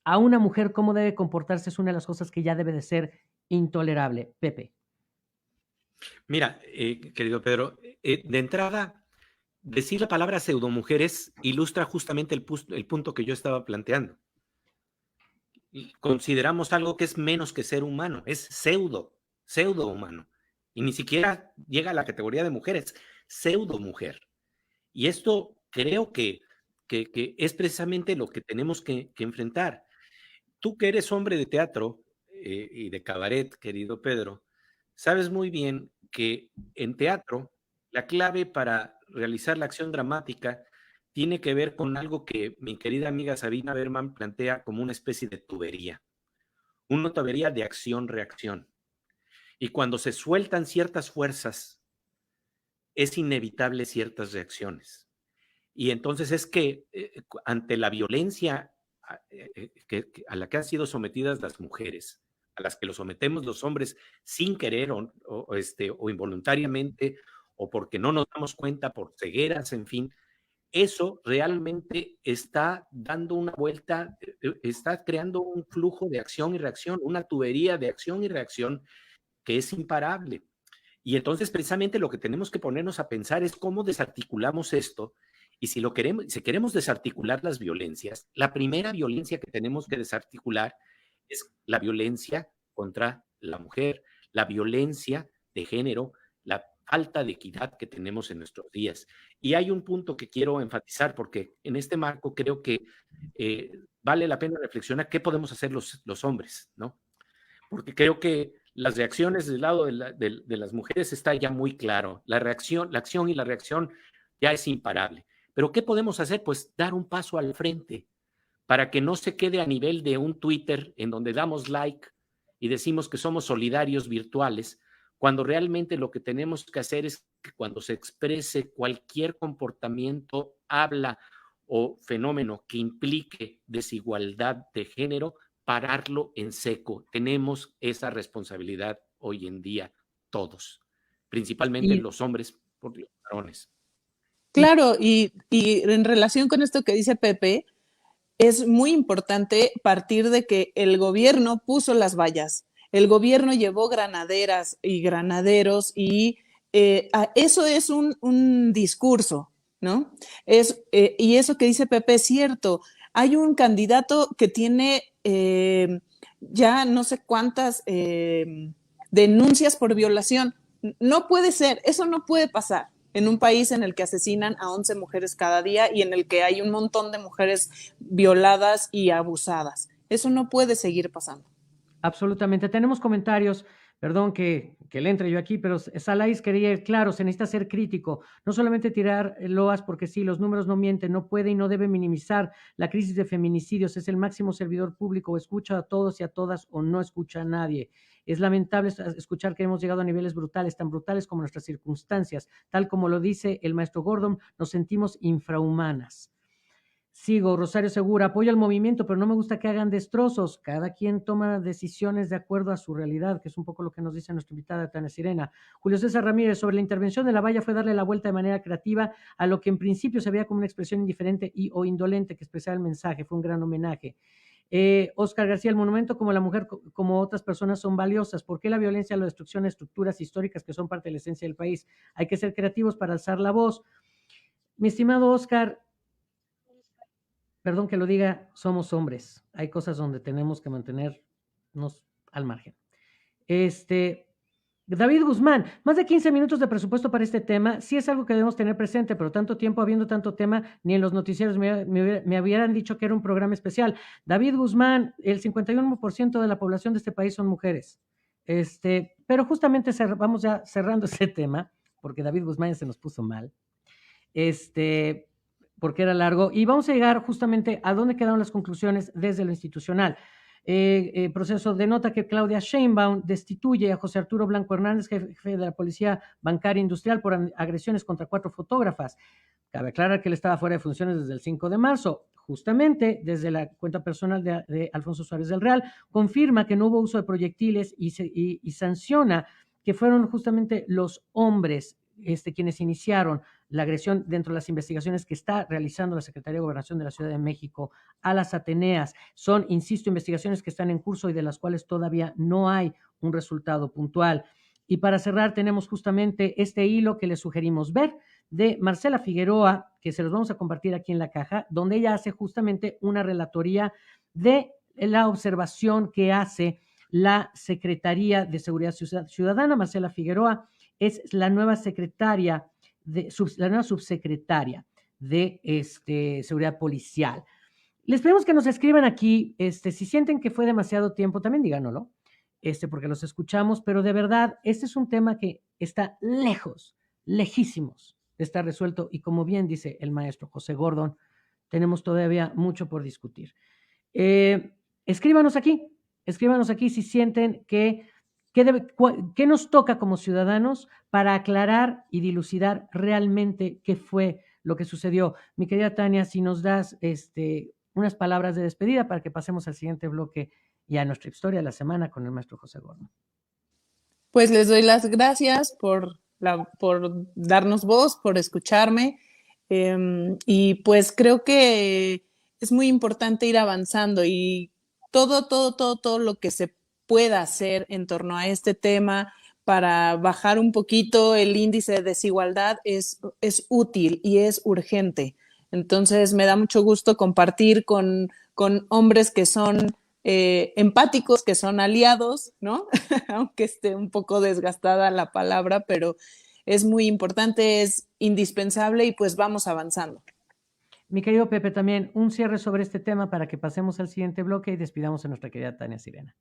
a una mujer cómo debe comportarse es una de las cosas que ya debe de ser intolerable. Pepe. Mira, querido Pedro, de entrada, decir la palabra pseudomujeres ilustra justamente el punto que yo estaba planteando. Consideramos algo que es menos que ser humano, es pseudo humano. Y ni siquiera llega a la categoría de mujeres, pseudo mujer. Y esto creo que es precisamente lo que tenemos que enfrentar. Tú que eres hombre de teatro y de cabaret, querido Pedro, sabes muy bien que en teatro la clave para realizar la acción dramática tiene que ver con algo que mi querida amiga Sabina Berman plantea como una especie de tubería, una tubería de acción-reacción. Y cuando se sueltan ciertas fuerzas, es inevitable ciertas reacciones. Y entonces es que ante la violencia a la que han sido sometidas las mujeres, a las que lo sometemos los hombres sin querer o involuntariamente, o porque no nos damos cuenta por cegueras, en fin, eso realmente está dando una vuelta, está creando un flujo de acción y reacción, una tubería de acción y reacción que es imparable. Y entonces precisamente lo que tenemos que ponernos a pensar es cómo desarticulamos esto. Y si queremos desarticular las violencias, la primera violencia que tenemos que desarticular es la violencia contra la mujer, la violencia de género, la falta de equidad que tenemos en nuestros días. Y hay un punto que quiero enfatizar, porque en este marco creo que vale la pena reflexionar qué podemos hacer los hombres, ¿no? Porque creo que las reacciones del lado de las mujeres está ya muy claro. La acción y la reacción ya es imparable. Pero ¿qué podemos hacer? Pues dar un paso al frente para que no se quede a nivel de un Twitter en donde damos like y decimos que somos solidarios virtuales, cuando realmente lo que tenemos que hacer es que cuando se exprese cualquier comportamiento, habla o fenómeno que implique desigualdad de género, pararlo en seco. Tenemos esa responsabilidad hoy en día todos, principalmente Y, los hombres por los varones. y Claro, y en relación con esto que dice Pepe, es muy importante partir de que el gobierno puso las vallas, el gobierno llevó granaderas y granaderos, y eso es un discurso, ¿no? Y eso que dice Pepe es cierto. Hay un candidato que tiene ya no sé cuántas denuncias por violación. No puede ser, eso no puede pasar en un país en el que asesinan a 11 mujeres cada día y en el que hay un montón de mujeres violadas y abusadas. Eso no puede seguir pasando. absolutamente. Tenemos comentarios. Perdón que le entre yo aquí, pero Salais quería ir claro, se necesita ser crítico, no solamente tirar loas porque sí, los números no mienten, no puede y no debe minimizar la crisis de feminicidios, es el máximo servidor público, o escucha a todos y a todas o no escucha a nadie. Es lamentable escuchar que hemos llegado a niveles brutales, tan brutales como nuestras circunstancias, tal como lo dice el maestro Gordon, nos sentimos infrahumanas. Sigo, Rosario Segura, apoyo al movimiento, pero no me gusta que hagan destrozos. Cada quien toma decisiones de acuerdo a su realidad, que es un poco lo que nos dice nuestra invitada Tania Sirena. Julio César Ramírez, sobre la intervención de la valla fue darle la vuelta de manera creativa a lo que en principio se veía como una expresión indiferente o indolente que expresaba el mensaje. Fue un gran homenaje. Oscar García, el monumento como la mujer, como otras personas son valiosas. ¿Por qué la violencia, la destrucción de estructuras históricas que son parte de la esencia del país? Hay que ser creativos para alzar la voz. Mi estimado Oscar, perdón que lo diga, somos hombres. Hay cosas donde tenemos que mantenernos al margen. David Guzmán, más de 15 minutos de presupuesto para este tema, sí es algo que debemos tener presente, pero tanto tiempo habiendo tanto tema, ni en los noticieros me hubieran dicho que era un programa especial. David Guzmán, el 51% de la población de este país son mujeres. Pero justamente vamos ya cerrando ese tema, porque David Guzmán ya se nos puso mal. Porque era largo, y vamos a llegar justamente a dónde quedaron las conclusiones desde lo institucional. Proceso denota que Claudia Sheinbaum destituye a José Arturo Blanco Hernández, jefe de la Policía Bancaria Industrial, por agresiones contra 4 fotógrafas. Cabe aclarar que él estaba fuera de funciones desde el 5 de marzo. Justamente desde la cuenta personal de Alfonso Suárez del Real, confirma que no hubo uso de proyectiles y sanciona que fueron justamente los hombres quienes iniciaron la agresión dentro de las investigaciones que está realizando la Secretaría de Gobernación de la Ciudad de México a las Ateneas. Son, insisto, investigaciones que están en curso y de las cuales todavía no hay un resultado puntual. Y para cerrar, tenemos justamente este hilo que les sugerimos ver de Marcela Figueroa, que se los vamos a compartir aquí en la caja, donde ella hace justamente una relatoría de la observación que hace la Secretaría de Seguridad Ciudadana. Marcela Figueroa es la nueva secretaria, la nueva subsecretaria de Seguridad Policial. Les pedimos que nos escriban aquí, si sienten que fue demasiado tiempo, también díganoslo, porque los escuchamos, pero de verdad, este es un tema que está lejísimos de estar resuelto, y como bien dice el maestro José Gordon, tenemos todavía mucho por discutir. Escríbanos aquí si sienten ¿qué nos toca como ciudadanos para aclarar y dilucidar realmente qué fue lo que sucedió? Mi querida Tania, si nos das unas palabras de despedida para que pasemos al siguiente bloque y a nuestra historia de la semana con el maestro José Gordon. Pues les doy las gracias por darnos voz, por escucharme, y pues creo que es muy importante ir avanzando, y todo lo que se pueda hacer en torno a este tema para bajar un poquito el índice de desigualdad es útil y es urgente. Entonces me da mucho gusto compartir con hombres que son empáticos, que son aliados, ¿no? Aunque esté un poco desgastada la palabra, pero es muy importante, es indispensable, y pues vamos avanzando. Mi querido Pepe, también un cierre sobre este tema para que pasemos al siguiente bloque y despidamos a nuestra querida Tania Sirena.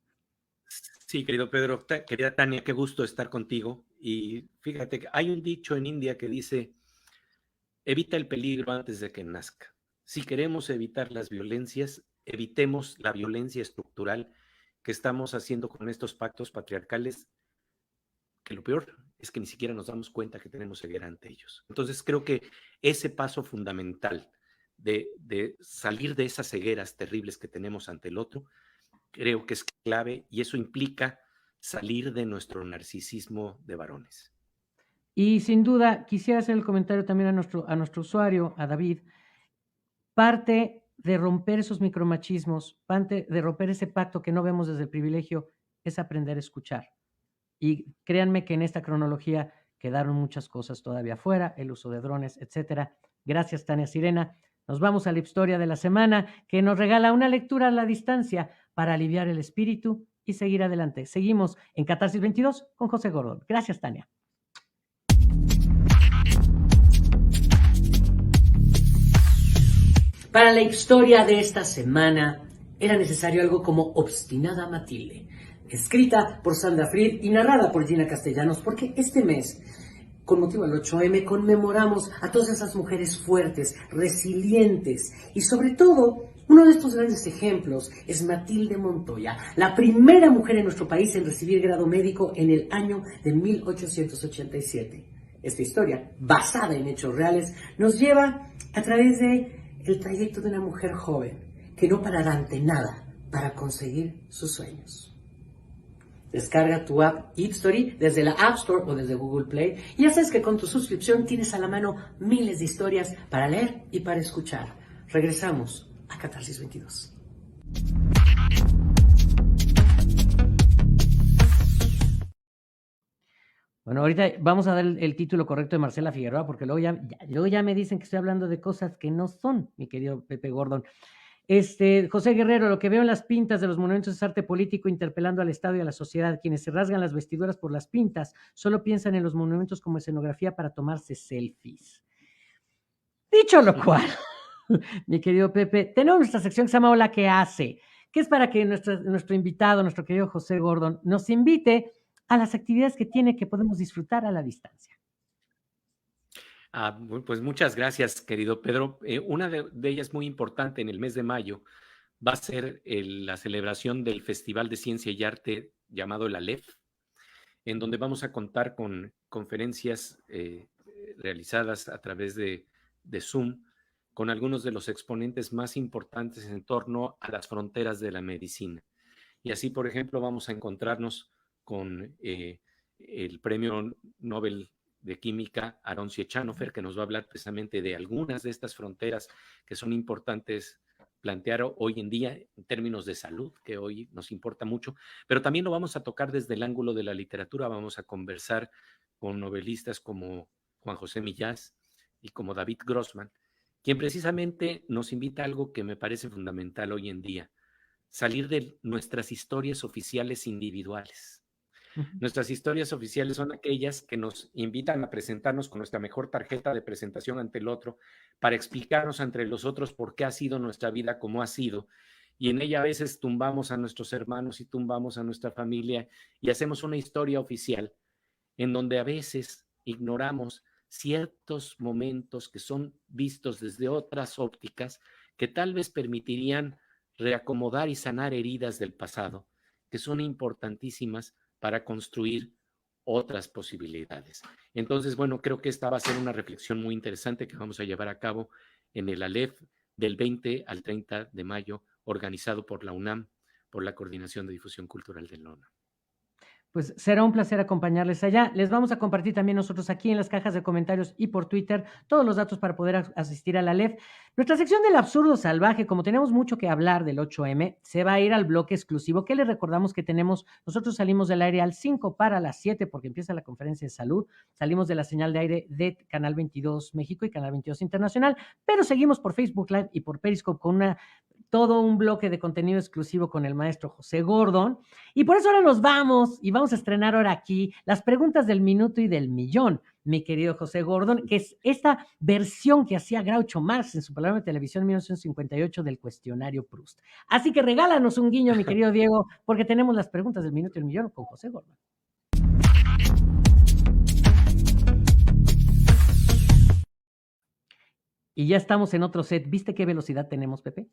Sí, querido Pedro, querida Tania, qué gusto estar contigo. Y fíjate que hay un dicho en India que dice: evita el peligro antes de que nazca. Si queremos evitar las violencias, evitemos la violencia estructural que estamos haciendo con estos pactos patriarcales, que lo peor es que ni siquiera nos damos cuenta que tenemos ceguera ante ellos. Entonces creo que ese paso fundamental de salir de esas cegueras terribles que tenemos ante el otro, creo que es clave, y eso implica salir de nuestro narcisismo de varones. Y sin duda, quisiera hacer el comentario también a nuestro usuario, a David. Parte de romper esos micromachismos, parte de romper ese pacto que no vemos desde el privilegio, es aprender a escuchar. Y créanme que en esta cronología quedaron muchas cosas todavía fuera, el uso de drones, etcétera. Gracias, Tania Sirena. Nos vamos a la historia de la semana, que nos regala una lectura a la distancia para aliviar el espíritu y seguir adelante. Seguimos en Catarsis 22 con José Gordon. Gracias, Tania. Para la historia de esta semana era necesario algo como Obstinada Matilde, escrita por Sandra Fried y narrada por Gina Castellanos, porque este mes, con motivo del 8M, conmemoramos a todas esas mujeres fuertes, resilientes y sobre todo, uno de estos grandes ejemplos es Matilde Montoya, la primera mujer en nuestro país en recibir grado médico en el año de 1887. Esta historia, basada en hechos reales, nos lleva a través de el trayecto de una mujer joven que no parará ante nada para conseguir sus sueños. Descarga tu app Hipstory desde la App Store o desde Google Play y ya sabes que con tu suscripción tienes a la mano miles de historias para leer y para escuchar. Regresamos a Catarsis 22. Bueno, ahorita vamos a dar el título correcto de Marcela Figueroa, porque luego ya me dicen que estoy hablando de cosas que no son, mi querido Pepe Gordon. José Guerrero, lo que veo en las pintas de los monumentos es arte político interpelando al Estado y a la sociedad. Quienes se rasgan las vestiduras por las pintas solo piensan en los monumentos como escenografía para tomarse selfies. Dicho lo cual, mi querido Pepe, tenemos nuestra sección que se llama Hola, ¿qué hace? Que es para que nuestro invitado, nuestro querido José Gordon, nos invite a las actividades que tiene que podemos disfrutar a la distancia. Pues muchas gracias, querido Pedro. Una de ellas muy importante en el mes de mayo va a ser la celebración del Festival de Ciencia y Arte llamado la LEF, en donde vamos a contar con conferencias realizadas a través de Zoom con algunos de los exponentes más importantes en torno a las fronteras de la medicina. Y así, por ejemplo, vamos a encontrarnos con el Premio Nobel de Química, Aaron Ciechanover, que nos va a hablar precisamente de algunas de estas fronteras que son importantes plantear hoy en día en términos de salud, que hoy nos importa mucho, pero también lo vamos a tocar desde el ángulo de la literatura. Vamos a conversar con novelistas como Juan José Millás y como David Grossman, quien precisamente nos invita a algo que me parece fundamental hoy en día: salir de nuestras historias oficiales individuales. Nuestras historias oficiales son aquellas que nos invitan a presentarnos con nuestra mejor tarjeta de presentación ante el otro, para explicarnos entre los otros por qué ha sido nuestra vida como ha sido. Y en ella a veces tumbamos a nuestros hermanos y tumbamos a nuestra familia y hacemos una historia oficial en donde a veces ignoramos ciertos momentos que son vistos desde otras ópticas que tal vez permitirían reacomodar y sanar heridas del pasado, que son importantísimas para construir otras posibilidades. Entonces, bueno, creo que esta va a ser una reflexión muy interesante que vamos a llevar a cabo en el ALEF del 20 al 30 de mayo, organizado por la UNAM, por la Coordinación de Difusión Cultural de la UNAM. Pues será un placer acompañarles allá. Les vamos a compartir también nosotros aquí en las cajas de comentarios y por Twitter todos los datos para poder asistir a la LEF. Nuestra sección del absurdo salvaje, como tenemos mucho que hablar del 8M, se va a ir al bloque exclusivo, que les recordamos que nosotros salimos del aire al 5 para las 7 porque empieza la conferencia de salud. Salimos de la señal de aire de Canal 22 México y Canal 22 Internacional, pero seguimos por Facebook Live y por Periscope con todo un bloque de contenido exclusivo con el maestro José Gordon. Y por eso ahora nos vamos y vamos a estrenar ahora aquí las preguntas del minuto y del millón, mi querido José Gordon, que es esta versión que hacía Groucho Marx en su programa de televisión en 1958 del cuestionario Proust. Así que regálanos un guiño, mi querido Diego, porque tenemos las preguntas del minuto y el millón con José Gordon. Y ya estamos en otro set. ¿Viste qué velocidad tenemos, Pepe?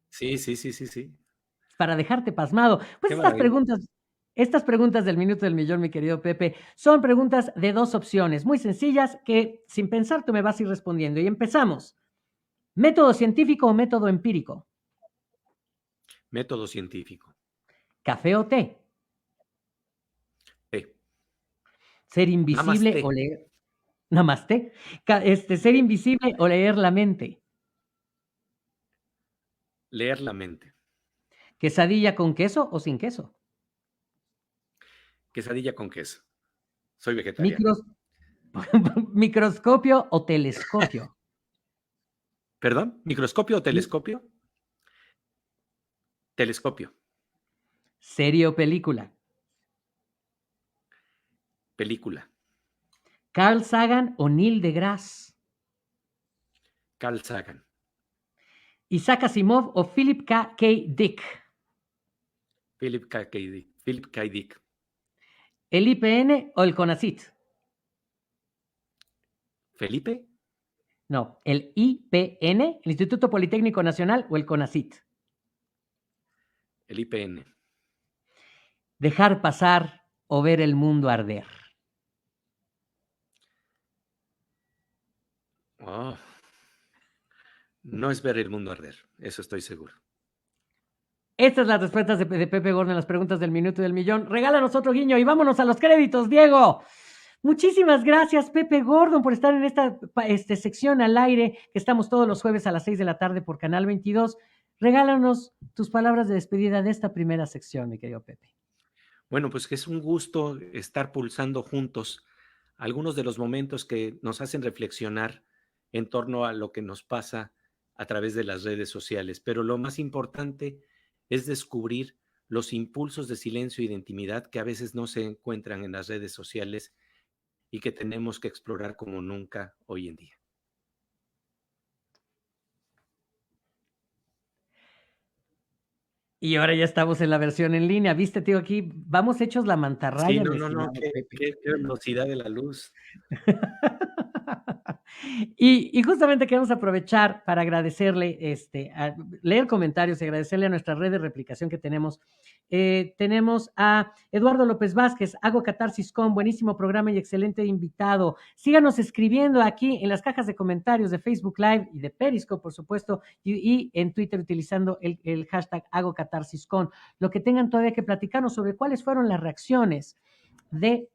Sí. Para dejarte pasmado. Pues estas preguntas del minuto del millón, mi querido Pepe, son preguntas de dos opciones, muy sencillas, que sin pensar tú me vas a ir respondiendo. Y empezamos. ¿Método científico o método empírico? Método científico. ¿Café o té? Té. ¿Ser invisible Namaste. o leer? Namaste. ¿Ser invisible o leer la mente? Leer la mente. ¿Quesadilla con queso o sin queso? Quesadilla con queso. Soy vegetariano. ¿Microscopio o telescopio? ¿Perdón? ¿Microscopio o telescopio? Telescopio. ¿Serie o película? Película. ¿Carl Sagan o Neil deGrasse? Carl Sagan. ¿Isaac Asimov o Philip K. Dick? Philip K. Dick. Philip K. Dick. ¿El IPN o el CONACYT? ¿Felipe? No, el IPN, el Instituto Politécnico Nacional, o el CONACYT. El IPN. Dejar pasar o ver el mundo arder. Oh, no es ver el mundo arder, eso estoy seguro. Estas son las respuestas de Pepe Gordon en las preguntas del minuto y del millón. Regálanos otro guiño y vámonos a los créditos, Diego. Muchísimas gracias, Pepe Gordon, por estar en esta sección al aire, que estamos todos los jueves a las 6 de la tarde por Canal 22. Regálanos tus palabras de despedida de esta primera sección, mi querido Pepe. Bueno, pues que es un gusto estar pulsando juntos algunos de los momentos que nos hacen reflexionar en torno a lo que nos pasa a través de las redes sociales. Pero lo más importante es descubrir los impulsos de silencio y de intimidad que a veces no se encuentran en las redes sociales y que tenemos que explorar como nunca hoy en día. Y ahora ya estamos en la versión en línea. Viste, tío, aquí vamos hechos la mantarraya. Sí, no, qué velocidad de la luz. Y justamente queremos aprovechar para agradecerle, leer comentarios y agradecerle a nuestra red de replicación que tenemos. Tenemos a Eduardo López Vázquez, Hago Catarsis con, buenísimo programa y excelente invitado. Síganos escribiendo aquí en las cajas de comentarios de Facebook Live y de Periscope, por supuesto, y en Twitter utilizando el hashtag Hago Catarsis con. Lo que tengan todavía que platicarnos sobre cuáles fueron las reacciones de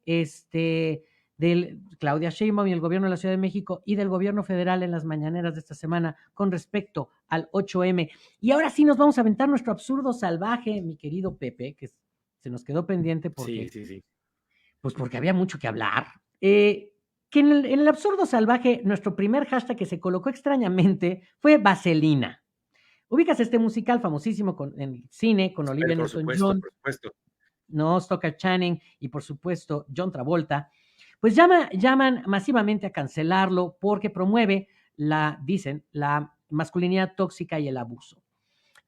del Claudia Sheinbaum y el gobierno de la Ciudad de México y del gobierno federal en las mañaneras de esta semana con respecto al 8M. Y ahora sí nos vamos a aventar nuestro absurdo salvaje, mi querido Pepe, que se nos quedó pendiente porque, sí. Pues porque había mucho que hablar. Que en el absurdo salvaje, nuestro primer hashtag que se colocó extrañamente fue Vaselina. Ubicas este musical famosísimo en el cine con Olivia Newton-John, por supuesto. ¿no? Stoker Channing y por supuesto John Travolta. Pues llaman masivamente a cancelarlo porque promueve la masculinidad tóxica y el abuso.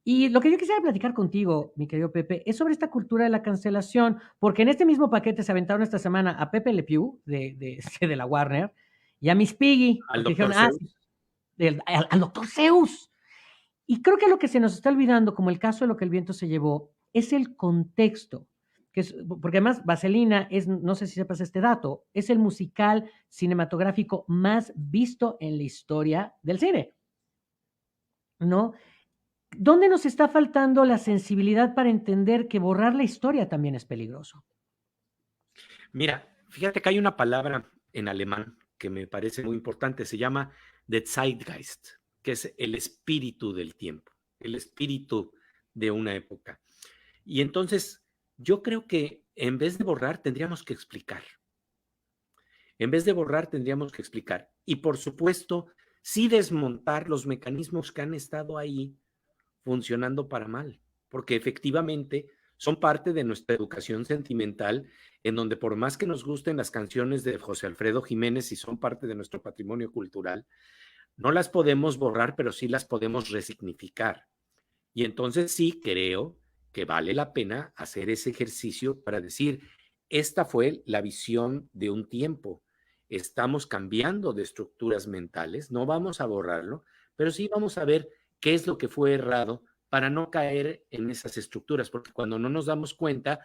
Y lo que yo quisiera platicar contigo, mi querido Pepe, es sobre esta cultura de la cancelación, porque en este mismo paquete se aventaron esta semana a Pepe Le Pew, de la Warner, y a Miss Piggy, Al porque Dr. dijeron, Seuss. al Dr. Seuss. Y creo que lo que se nos está olvidando, como el caso de Lo que el viento se llevó, es el contexto. Porque además Vaselina es, no sé si sepas este dato, es el musical cinematográfico más visto en la historia del cine, ¿no? ¿Dónde nos está faltando la sensibilidad para entender que borrar la historia también es peligroso? Mira, fíjate que hay una palabra en alemán que me parece muy importante, se llama der Zeitgeist, que es el espíritu del tiempo, el espíritu de una época. Y entonces, yo creo que en vez de borrar, tendríamos que explicar. En vez de borrar, tendríamos que explicar. Y por supuesto, sí desmontar los mecanismos que han estado ahí funcionando para mal, porque efectivamente son parte de nuestra educación sentimental, en donde por más que nos gusten las canciones de José Alfredo Jiménez y son parte de nuestro patrimonio cultural, no las podemos borrar, pero sí las podemos resignificar. Y entonces sí creo que vale la pena hacer ese ejercicio para decir, esta fue la visión de un tiempo. Estamos cambiando de estructuras mentales, no vamos a borrarlo, pero sí vamos a ver qué es lo que fue errado para no caer en esas estructuras, porque cuando no nos damos cuenta,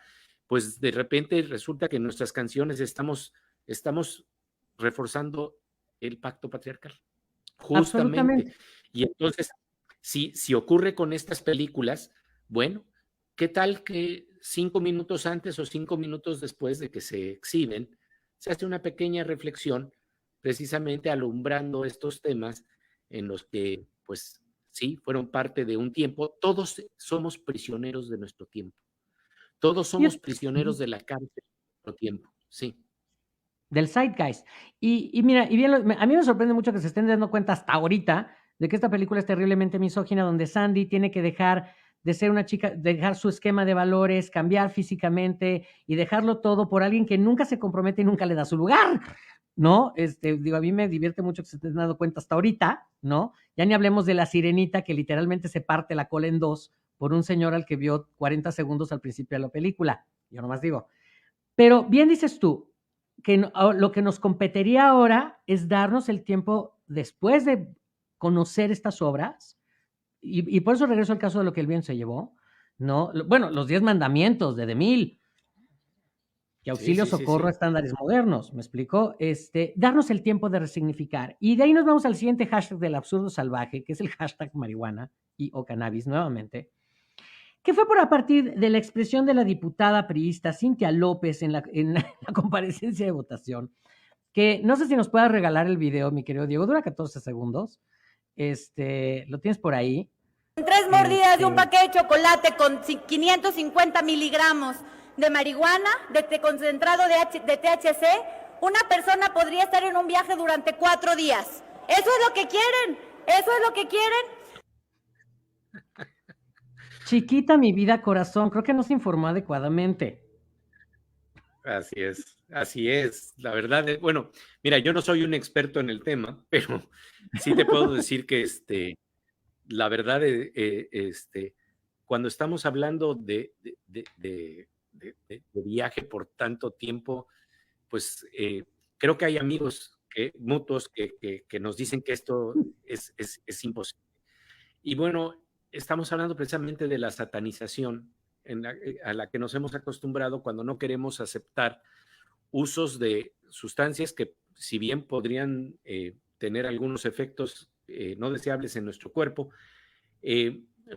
pues de repente resulta que en nuestras canciones estamos reforzando el pacto patriarcal, justamente. Y entonces, si ocurre con estas películas, bueno, ¿qué tal que 5 minutos antes o 5 minutos después de que se exhiben, se hace una pequeña reflexión precisamente alumbrando estos temas en los que, pues, sí, fueron parte de un tiempo? Todos somos prisioneros de nuestro tiempo. Todos somos prisioneros de la cárcel de nuestro tiempo, sí. Del Zeitgeist. Y mira, a mí me sorprende mucho que se estén dando cuenta hasta ahorita de que esta película es terriblemente misógina, donde Sandy tiene que dejar de ser una chica, dejar su esquema de valores, cambiar físicamente y dejarlo todo por alguien que nunca se compromete y nunca le da su lugar, ¿no? A mí me divierte mucho que se estén dando cuenta hasta ahorita, ¿no? Ya ni hablemos de la sirenita que literalmente se parte la cola en dos por un señor al que vio 40 segundos al principio de la película. Yo nomás digo. Pero bien dices tú, que lo que nos competiría ahora es darnos el tiempo después de conocer estas obras, y por eso regreso al caso de Lo que el viento se llevó, ¿no? Bueno, los 10 mandamientos de DeMille, que auxilio, socorro, estándares modernos, ¿me explico? Darnos el tiempo de resignificar. Y de ahí nos vamos al siguiente hashtag del absurdo salvaje, que es el hashtag marihuana o cannabis nuevamente, que fue a partir de la expresión de la diputada priista Cintia López en la comparecencia de votación, que no sé si nos puedas regalar el video, mi querido Diego, dura 14 segundos, lo tienes por ahí. 3 mordidas de un paquete de chocolate con 550 miligramos de marihuana, de concentrado de THC, una persona podría estar en un viaje durante 4 días. Eso es lo que quieren, eso es lo que quieren. Chiquita mi vida, corazón, creo que no se informó adecuadamente. Así es. La verdad, bueno, mira, yo no soy un experto en el tema, pero sí te puedo decir que la verdad, cuando estamos hablando de viaje por tanto tiempo, pues creo que hay amigos mutuos que nos dicen que esto es imposible. Y bueno, estamos hablando precisamente de la satanización a la que nos hemos acostumbrado cuando no queremos aceptar usos de sustancias que, si bien podrían tener algunos efectos no deseables en nuestro cuerpo,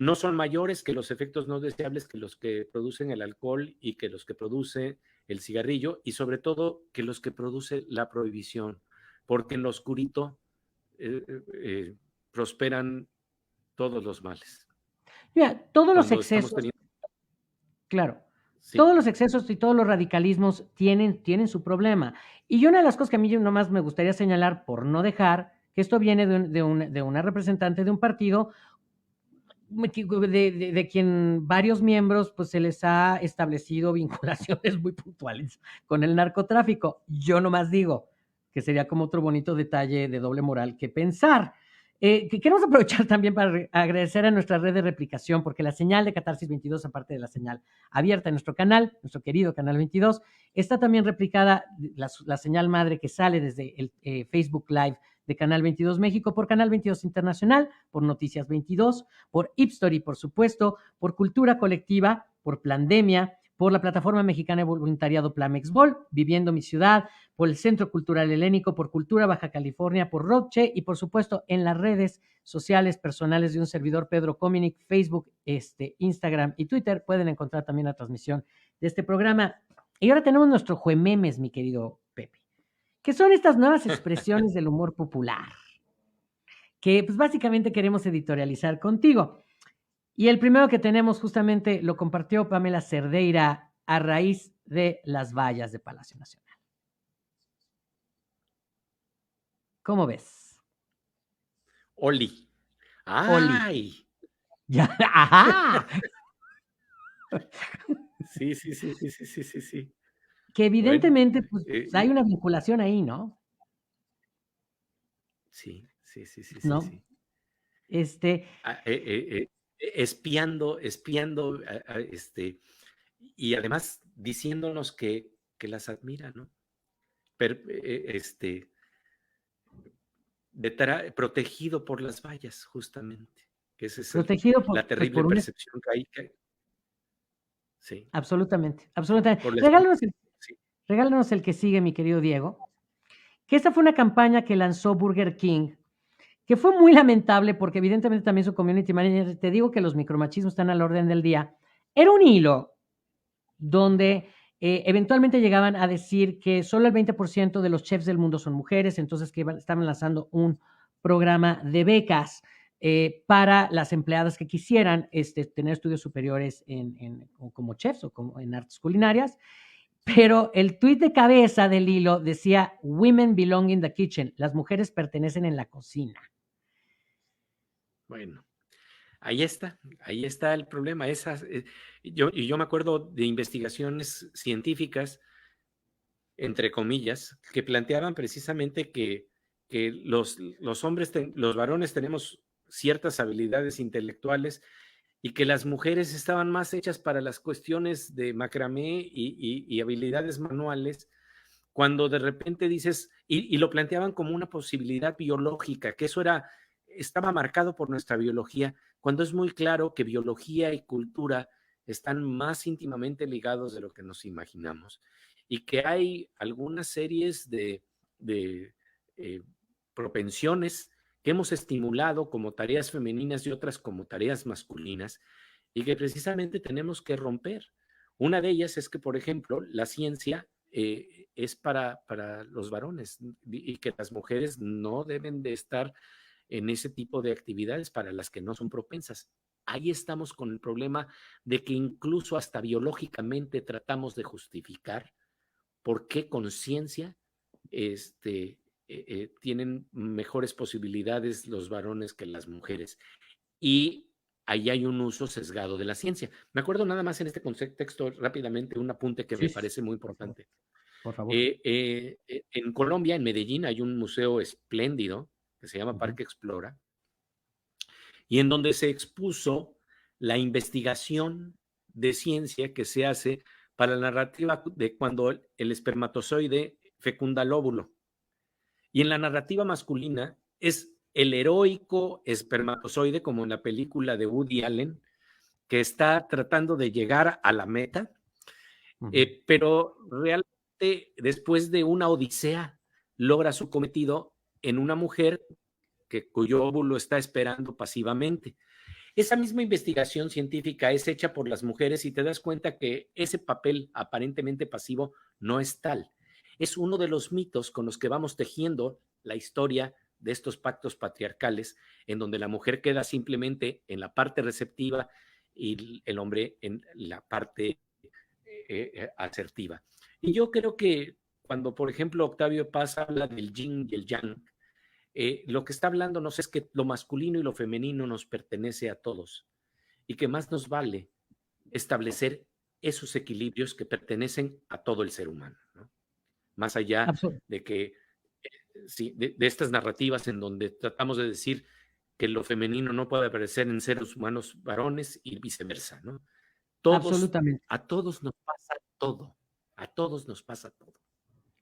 no son mayores que los efectos no deseables que los que producen el alcohol y que los que produce el cigarrillo, y sobre todo que los que produce la prohibición, porque en lo oscurito prosperan todos los males. Mira, todos los excesos, claro, sí, todos los excesos y todos los radicalismos tienen su problema. Y una de las cosas que a mí nomás me gustaría señalar, por no dejar, que esto viene de una representante de un partido de quien varios miembros pues se les ha establecido vinculaciones muy puntuales con el narcotráfico. Yo nomás digo que sería como otro bonito detalle de doble moral que pensar. Que queremos aprovechar también para agradecer a nuestra red de replicación, porque la señal de Catarsis 22, aparte de la señal abierta en nuestro canal, nuestro querido Canal 22, está también replicada la señal madre que sale desde el Facebook Live de Canal 22 México, por Canal 22 Internacional, por Noticias 22, por Hipstory, por supuesto, por Cultura Colectiva, por Plandemia, por la Plataforma Mexicana de Voluntariado Plamexbol, Viviendo mi Ciudad, por el Centro Cultural Helénico, por Cultura Baja California, por Roche y, por supuesto, en las redes sociales personales de un servidor, Pedro Cominic, Facebook, Instagram y Twitter. Pueden encontrar también la transmisión de este programa. Y ahora tenemos nuestro juememes, mi querido Pepe, que son estas nuevas expresiones del humor popular, que pues básicamente queremos editorializar contigo. Y el primero que tenemos justamente lo compartió Pamela Cerdeira a raíz de las vallas de Palacio Nacional. ¿Cómo ves? Oli. ¡Ay! Oli. Ya, ¡ajá! Sí. Que evidentemente bueno, pues, hay una vinculación ahí, ¿no? Sí. ¿No? Sí. Espiando, y además diciéndonos que las admira, ¿no? Pero, protegido por las vallas, justamente, que esa es protegido la terrible por percepción que hay. Sí. Absolutamente. Regálanos el que sigue, mi querido Diego, que esta fue una campaña que lanzó Burger King, que fue muy lamentable porque evidentemente también su community manager, te digo que los micromachismos están al orden del día, era un hilo donde eventualmente llegaban a decir que solo el 20% de los chefs del mundo son mujeres, entonces que estaban lanzando un programa de becas para las empleadas que quisieran tener estudios superiores como chefs o como en artes culinarias. Pero el tuit de cabeza del hilo decía, "Women belong in the kitchen", las mujeres pertenecen en la cocina. Bueno, ahí está el problema. Yo me acuerdo de investigaciones científicas, entre comillas, que planteaban precisamente que los hombres, los varones tenemos ciertas habilidades intelectuales y que las mujeres estaban más hechas para las cuestiones de macramé y habilidades manuales, cuando de repente dices, y lo planteaban como una posibilidad biológica, que eso estaba marcado por nuestra biología, cuando es muy claro que biología y cultura están más íntimamente ligados de lo que nos imaginamos, y que hay algunas series de propensiones que hemos estimulado como tareas femeninas y otras como tareas masculinas, y que precisamente tenemos que romper. Una de ellas es que, por ejemplo, la ciencia es para los varones, y que las mujeres no deben de estar en ese tipo de actividades para las que no son propensas. Ahí estamos con el problema de que incluso hasta biológicamente tratamos de justificar por qué con ciencia tienen mejores posibilidades los varones que las mujeres. Y ahí hay un uso sesgado de la ciencia. Me acuerdo nada más en este contexto rápidamente un apunte que Sí, me parece muy importante. por favor. En Colombia, en Medellín, hay un museo espléndido que se llama Parque Explora, y en donde se expuso la investigación de ciencia que se hace para la narrativa de cuando el espermatozoide fecunda el óvulo. Y en la narrativa masculina es el heroico espermatozoide, como en la película de Woody Allen, que está tratando de llegar a la meta, pero realmente después de una odisea logra su cometido en una mujer cuyo óvulo está esperando pasivamente. Esa misma investigación científica es hecha por las mujeres y te das cuenta que ese papel aparentemente pasivo no es tal. Es uno de los mitos con los que vamos tejiendo la historia de estos pactos patriarcales, en donde la mujer queda simplemente en la parte receptiva y el hombre en la parte asertiva. Y yo creo que cuando, por ejemplo, Octavio Paz habla del yin y el yang, lo que está hablando nos es que lo masculino y lo femenino nos pertenece a todos, y que más nos vale establecer esos equilibrios que pertenecen a todo el ser humano, ¿no? Más allá de que sí, de estas narrativas en donde tratamos de decir que lo femenino no puede aparecer en seres humanos varones y viceversa, ¿no? Absolutamente. A todos nos pasa todo, a todos nos pasa todo.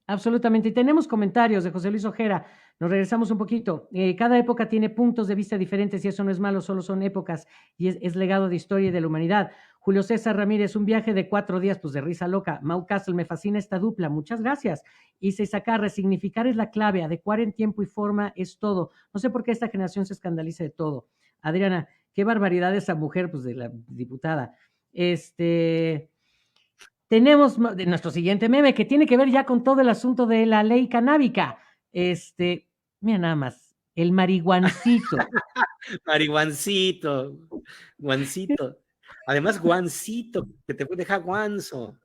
Absolutamente. Y tenemos comentarios de José Luis Ojera. Nos regresamos un poquito. Cada época tiene puntos de vista diferentes y eso no es malo, solo son épocas y es legado de historia y de la humanidad. Julio César Ramírez, un viaje de 4 días, pues de risa loca. Mau Castle, me fascina esta dupla, muchas gracias. Isa Sacar, resignificar es la clave, adecuar en tiempo y forma es todo. No sé por qué esta generación se escandaliza de todo. Adriana, qué barbaridad esa mujer, pues de la diputada. Tenemos de nuestro siguiente meme que tiene que ver ya con todo el asunto de la ley canábica. Mira nada más, el marihuancito. Marihuancito, guancito. Además, guancito, que te deja guanzo.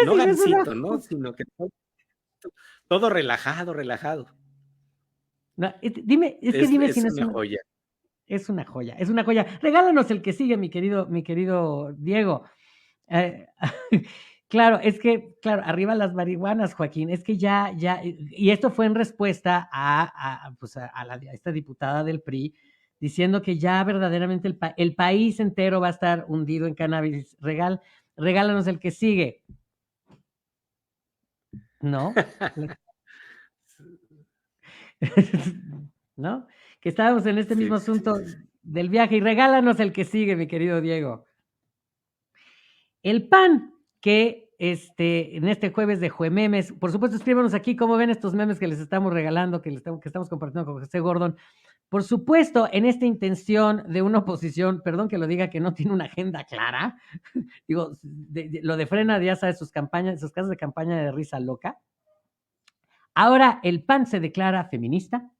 No gancito, ¿no? Sino que todo relajado, relajado. No, dime, dime si no es una joya. Es una joya, es una joya. Regálanos el que sigue, mi querido Diego. Claro, claro, arriba las marihuanas, Joaquín, es que ya, y esto fue en respuesta a esta diputada del PRI, diciendo que ya verdaderamente el país entero va a estar hundido en cannabis. Regálanos el que sigue. ¿No? ¿No? Que estábamos en este mismo asunto del viaje, y regálanos el que sigue, mi querido Diego. El PAN, que en este jueves de Juememes, por supuesto, escríbanos aquí cómo ven estos memes que les estamos regalando, que estamos compartiendo con José Gordon. Por supuesto, en esta intención de una oposición, perdón que lo diga, que no tiene una agenda clara, digo, lo de Frena, ya sabes, sus casas de campaña de risa loca. Ahora el PAN se declara feminista.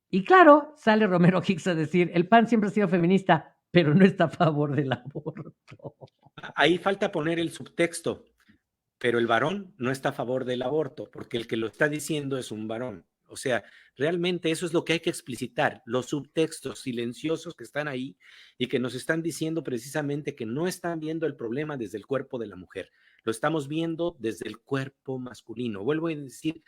Y claro, sale Romero Hicks a decir, el PAN siempre ha sido feminista, pero no está a favor del aborto. Ahí falta poner el subtexto, pero el varón no está a favor del aborto, porque el que lo está diciendo es un varón. O sea, realmente eso es lo que hay que explicitar, los subtextos silenciosos que están ahí y que nos están diciendo precisamente que no están viendo el problema desde el cuerpo de la mujer, lo estamos viendo desde el cuerpo masculino. Vuelvo a decir,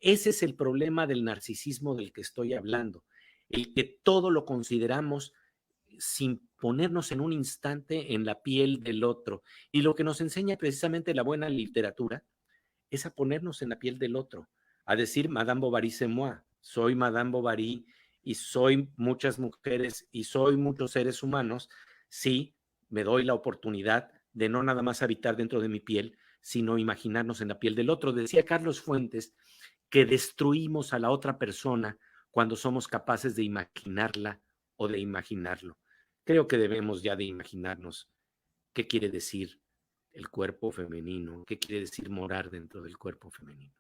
ese es el problema del narcisismo del que estoy hablando, el que todo lo consideramos sin ponernos en un instante en la piel del otro. Y lo que nos enseña precisamente la buena literatura es a ponernos en la piel del otro, a decir Madame Bovary c'est moi, soy Madame Bovary y soy muchas mujeres y soy muchos seres humanos, sí, me doy la oportunidad de no nada más habitar dentro de mi piel, sino imaginarnos en la piel del otro. Decía Carlos Fuentes que destruimos a la otra persona cuando somos capaces de imaginarla o de imaginarlo. Creo que debemos ya de imaginarnos qué quiere decir el cuerpo femenino, qué quiere decir morar dentro del cuerpo femenino.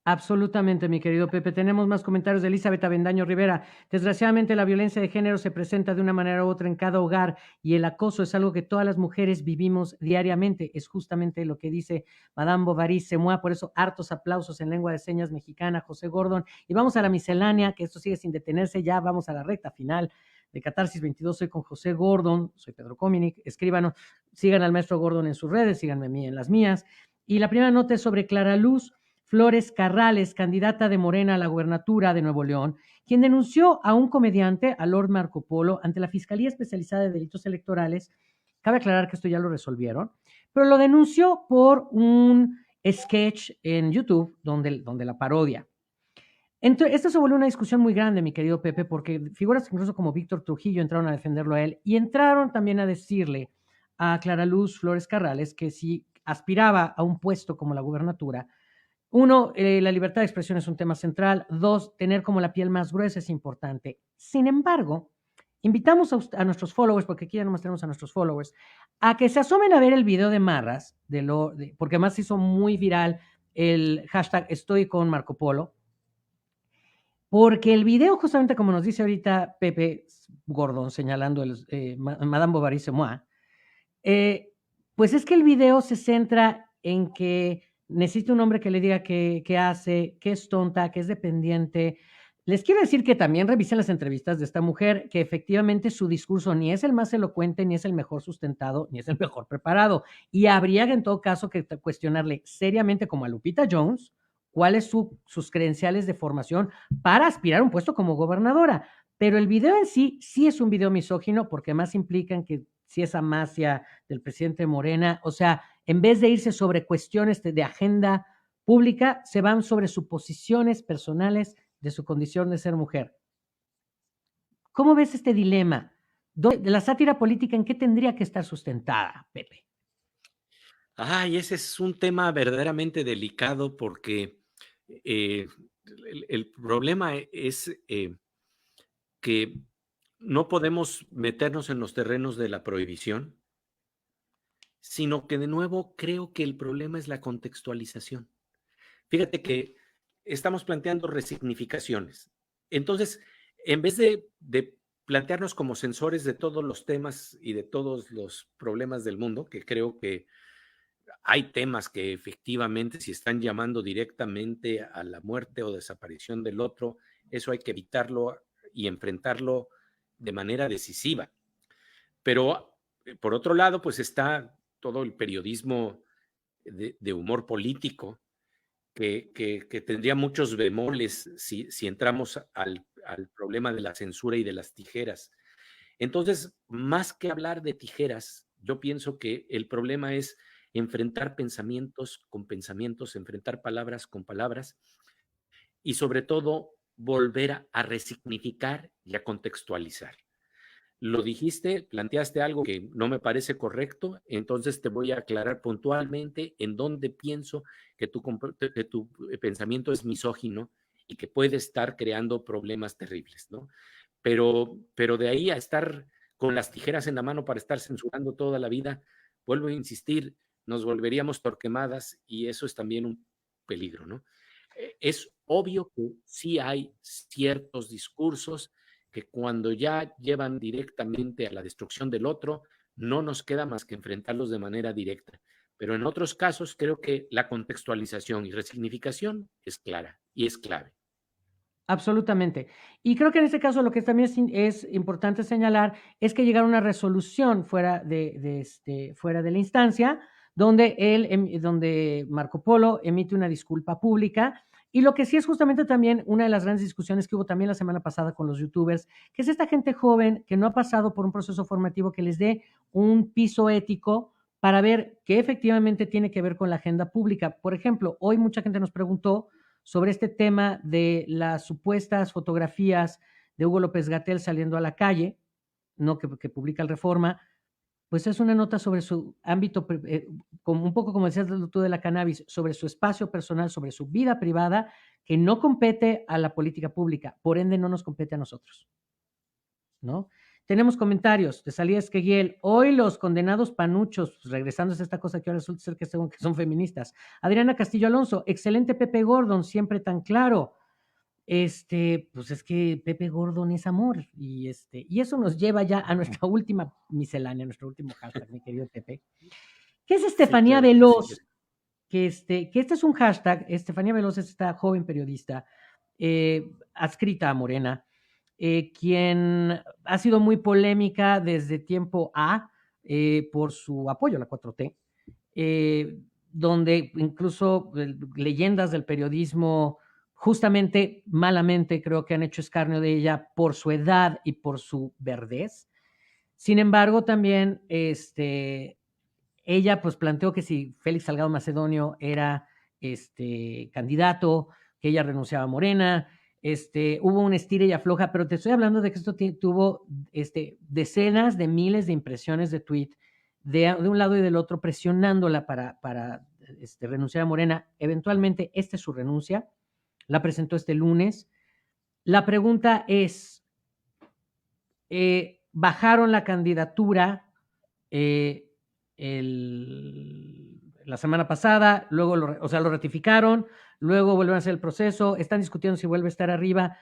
Absolutamente, mi querido Pepe. Tenemos más comentarios de Elizabeth Avendaño Rivera. Desgraciadamente, la violencia de género se presenta de una manera u otra en cada hogar y el acoso es algo que todas las mujeres vivimos diariamente. Es justamente lo que dice Madame Bovary c'est moi. Por eso, hartos aplausos en lengua de señas mexicana, José Gordon. Y vamos a la miscelánea, que esto sigue sin detenerse. Ya vamos a la recta final de Catarsis 22. Soy con José Gordon, soy Pedro Cominic. Escríbanos, sigan al maestro Gordon en sus redes, síganme a mí en las mías. Y la primera nota es sobre Clara Luz Flores Carrales, candidata de Morena a la gubernatura de Nuevo León, quien denunció a un comediante, a Lord Marco Polo, ante la Fiscalía Especializada de Delitos Electorales. Cabe aclarar que esto ya lo resolvieron, pero lo denunció por un sketch en YouTube donde la parodia. Entonces, esto se volvió una discusión muy grande, mi querido Pepe, porque figuras incluso como Víctor Trujillo entraron a defenderlo a él y entraron también a decirle a Clara Luz Flores Carrales que si aspiraba a un puesto como la gubernatura, uno, la libertad de expresión es un tema central. Dos, tener como la piel más gruesa es importante. Sin embargo, invitamos a nuestros followers, porque aquí ya nomás tenemos a nuestros followers, a que se asomen a ver el video de Marras, porque además se hizo muy viral el hashtag Estoy con Marco Polo, porque el video, justamente como nos dice ahorita Pepe Gordon, señalando Madame Bovary c'est moi, pues es que el video se centra en que necesita un hombre que le diga qué hace, que es tonta, que es dependiente. Les quiero decir que también revisen las entrevistas de esta mujer, que efectivamente su discurso ni es el más elocuente, ni es el mejor sustentado, ni es el mejor preparado. Y habría en todo caso que cuestionarle seriamente, como a Lupita Jones, cuáles sus credenciales de formación para aspirar a un puesto como gobernadora. Pero el video en sí es un video misógino, porque más implican que si es amacia del presidente Morena, o sea, en vez de irse sobre cuestiones de agenda pública, se van sobre suposiciones personales de su condición de ser mujer. ¿Cómo ves este dilema? De la sátira política, ¿en qué tendría que estar sustentada, Pepe? Ay, ese es un tema verdaderamente delicado porque el problema es que no podemos meternos en los terrenos de la prohibición, sino que de nuevo creo que el problema es la contextualización. Fíjate que estamos planteando resignificaciones. Entonces, en vez de plantearnos como censores de todos los temas y de todos los problemas del mundo, que creo que hay temas que efectivamente si están llamando directamente a la muerte o desaparición del otro, eso hay que evitarlo y enfrentarlo de manera decisiva. Pero por otro lado, pues está todo el periodismo de humor político que tendría muchos bemoles si entramos al problema de la censura y de las tijeras. Entonces, más que hablar de tijeras, yo pienso que el problema es enfrentar pensamientos con pensamientos, enfrentar palabras con palabras y sobre todo volver a resignificar y a contextualizar. Lo dijiste, planteaste algo que no me parece correcto, entonces te voy a aclarar puntualmente en dónde pienso que tu pensamiento es misógino y que puede estar creando problemas terribles, ¿no? Pero de ahí a estar con las tijeras en la mano para estar censurando toda la vida, vuelvo a insistir, nos volveríamos torquemadas y eso es también un peligro, ¿no? Es obvio que sí hay ciertos discursos que cuando ya llevan directamente a la destrucción del otro, no nos queda más que enfrentarlos de manera directa. Pero en otros casos creo que la contextualización y resignificación es clara y es clave. Absolutamente. Y creo que en este caso lo que también es importante señalar es que llegaron a una resolución fuera de la instancia donde Marco Polo emite una disculpa pública Y lo que sí es justamente también una de las grandes discusiones que hubo también la semana pasada con los youtubers, que es esta gente joven que no ha pasado por un proceso formativo que les dé un piso ético para ver qué efectivamente tiene que ver con la agenda pública. Por ejemplo, hoy mucha gente nos preguntó sobre este tema de las supuestas fotografías de Hugo López-Gatell saliendo a la calle, ¿no? que publica el Reforma. Pues es una nota sobre su ámbito, como un poco como decías tú de la cannabis, sobre su espacio personal, sobre su vida privada, que no compete a la política pública, por ende no nos compete a nosotros, ¿no? Tenemos comentarios de Salida Esqueguiel. Hoy los condenados panuchos, pues regresándose a esta cosa que ahora resulta ser que son feministas. Adriana Castillo Alonso, excelente Pepe Gordon, siempre tan claro. Pues es que Pepe Gordon es amor y eso nos lleva ya a nuestra última miscelánea, nuestro último hashtag, mi querido Pepe, que es Estefanía Sí, claro que Veloz, sí. que este es un hashtag. Estefanía Veloz es esta joven periodista adscrita a Morena, quien ha sido muy polémica desde tiempo por su apoyo a la 4T, donde incluso leyendas del periodismo justamente malamente creo que han hecho escarnio de ella por su edad y por su verdez. Sin embargo, también ella pues planteó que si Félix Salgado Macedonio era candidato, que ella renunciaba a Morena. Hubo un estira y afloja, pero te estoy hablando de que esto tuvo decenas de miles de impresiones de tweet de un lado y del otro presionándola para renunciar a Morena. Eventualmente, esta es su renuncia, la presentó este lunes. La pregunta es, bajaron la candidatura la semana pasada, luego lo ratificaron, luego vuelven a hacer el proceso, están discutiendo si vuelve a estar arriba.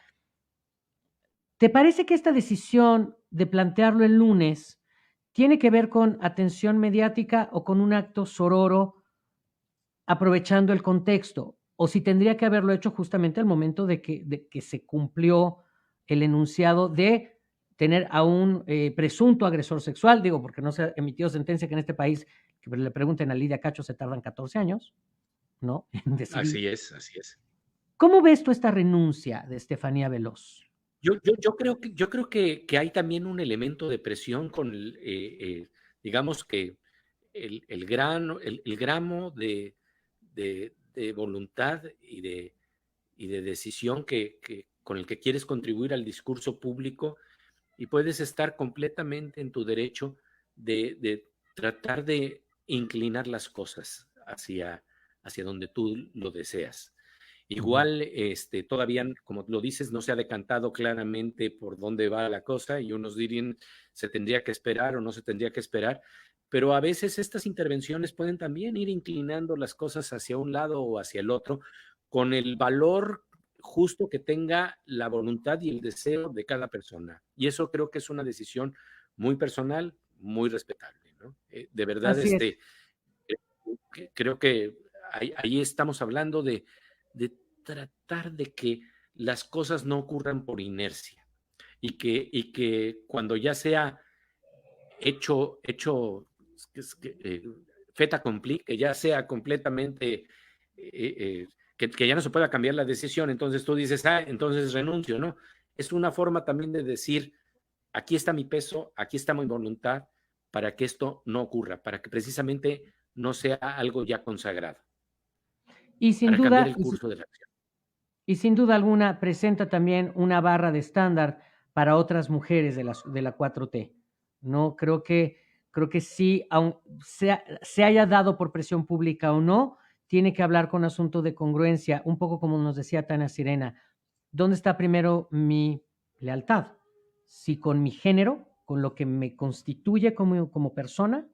¿Te parece que esta decisión de plantearlo el lunes tiene que ver con atención mediática o con un acto sororo aprovechando el contexto? O si tendría que haberlo hecho justamente al momento de que se cumplió el enunciado de tener a un presunto agresor sexual, digo, porque no se ha emitido sentencia, que en este país, que le pregunten a Lidia Cacho, se tardan 14 años, ¿no? En decidir. Así es, así es. ¿Cómo ves tú esta renuncia de Estefanía Veloz? Yo creo que hay también un elemento de presión con, digamos que el gramo de voluntad y de decisión con el que quieres contribuir al discurso público, y puedes estar completamente en tu derecho de tratar de inclinar las cosas hacia donde tú lo deseas. Igual, todavía, como lo dices, no se ha decantado claramente por dónde va la cosa, y unos dirían se tendría que esperar o no se tendría que esperar, pero a veces estas intervenciones pueden también ir inclinando las cosas hacia un lado o hacia el otro, con el valor justo que tenga la voluntad y el deseo de cada persona. Y eso creo que es una decisión muy personal, muy respetable, ¿no? De verdad, Así es. creo que ahí estamos hablando de tratar de que las cosas no ocurran por inercia, y que cuando ya sea hecho fait accompli, que ya sea completamente, que ya no se pueda cambiar la decisión, entonces tú dices, entonces renuncio, ¿no? Es una forma también de decir, aquí está mi peso, aquí está mi voluntad, para que esto no ocurra, para que precisamente no sea algo ya consagrado, Y sin para cambiar duda, el curso de la acción. y sin duda alguna presenta también una barra de estándar para otras mujeres de la 4T, ¿no? Creo que sí, aun se haya dado por presión pública o no, tiene que hablar con asunto de congruencia, un poco como nos decía Tania Sirena. ¿Dónde está primero mi lealtad? Si con mi género, con lo que me constituye como persona,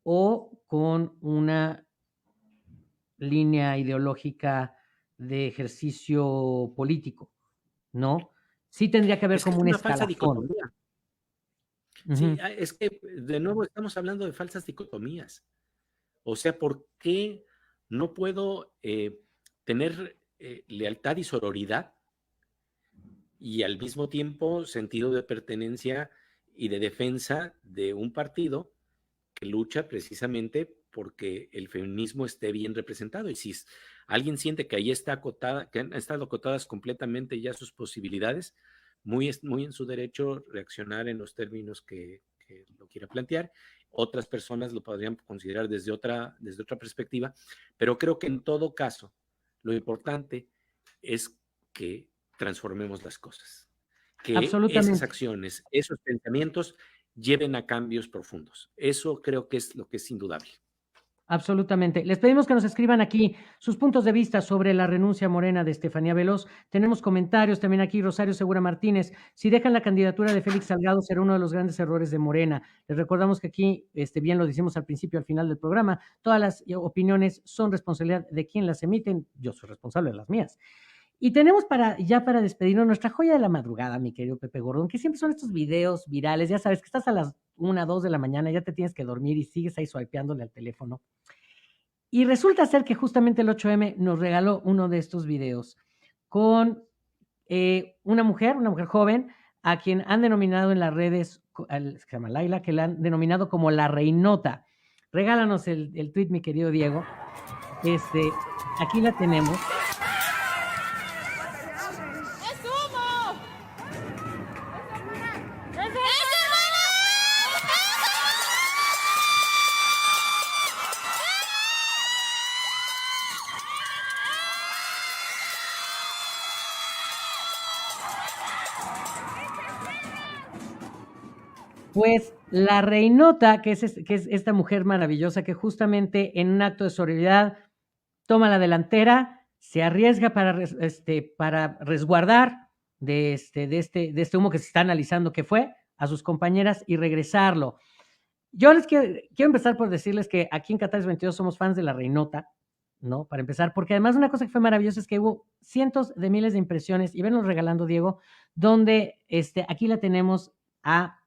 o con una línea ideológica de ejercicio político, ¿no? Sí tendría que haber Es que es como un una falsa escalafón. dicotomía. Sí, Ujú. es que de nuevo estamos hablando de falsas dicotomías. O sea, ¿por qué no puedo tener lealtad y sororidad y al mismo tiempo sentido de pertenencia y de defensa de un partido que lucha precisamente porque el feminismo esté bien representado. Y si alguien siente que ahí está acotada, que han estado acotadas completamente ya sus posibilidades, muy en su derecho reaccionar en los términos que lo quiera plantear. Otras personas lo podrían considerar desde otra perspectiva, pero creo que en todo caso lo importante es que transformemos las cosas, que esas acciones, esos pensamientos lleven a cambios profundos. Eso creo que es lo que es indudable. Absolutamente. Les pedimos que nos escriban aquí sus puntos de vista sobre la renuncia morena de Estefanía Veloz. Tenemos comentarios también aquí. Rosario Segura Martínez: si dejan la candidatura de Félix Salgado será uno de los grandes errores de Morena. Les recordamos que aquí, bien lo decimos al principio, al final del programa, todas las opiniones son responsabilidad de quien las emiten. Yo soy responsable de las mías. Y tenemos para despedirnos nuestra joya de la madrugada, mi querido Pepe Gordón, que siempre son estos videos virales. Ya sabes que estás a las 1, 2 de la mañana, ya te tienes que dormir y sigues ahí swipeándole al teléfono. Y resulta ser que justamente el 8M nos regaló uno de estos videos con una mujer joven, a quien han denominado en las redes, se llama Laila, que la han denominado como la reinota. Regálanos el tweet, mi querido Diego. Aquí la tenemos. Pues la reinota, que es esta mujer maravillosa que justamente en un acto de sororidad toma la delantera, se arriesga para resguardar de este humo que se está analizando que fue a sus compañeras y regresarlo. Yo les quiero empezar por decirles que aquí en Catarsis 22 somos fans de la reinota, ¿no? Para empezar, porque además una cosa que fue maravillosa es que hubo cientos de miles de impresiones, y venlos regalando, Diego, donde aquí la tenemos a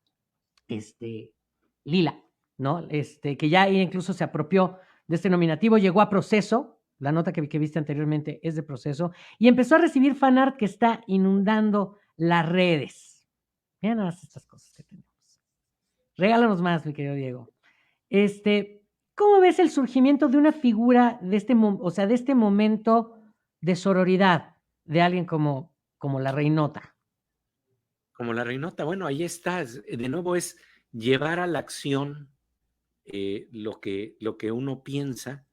Lila, ¿no? Que ya incluso se apropió de este nominativo, llegó a Proceso, la nota que viste anteriormente es de Proceso, y empezó a recibir fanart que está inundando las redes. Miren nada más estas cosas que tenemos. Regálanos más, mi querido Diego. ¿Cómo ves el surgimiento de una figura de este momento de sororidad de alguien como la reinota? Como la reinota, bueno, ahí estás. De nuevo es llevar a la acción lo que uno piensa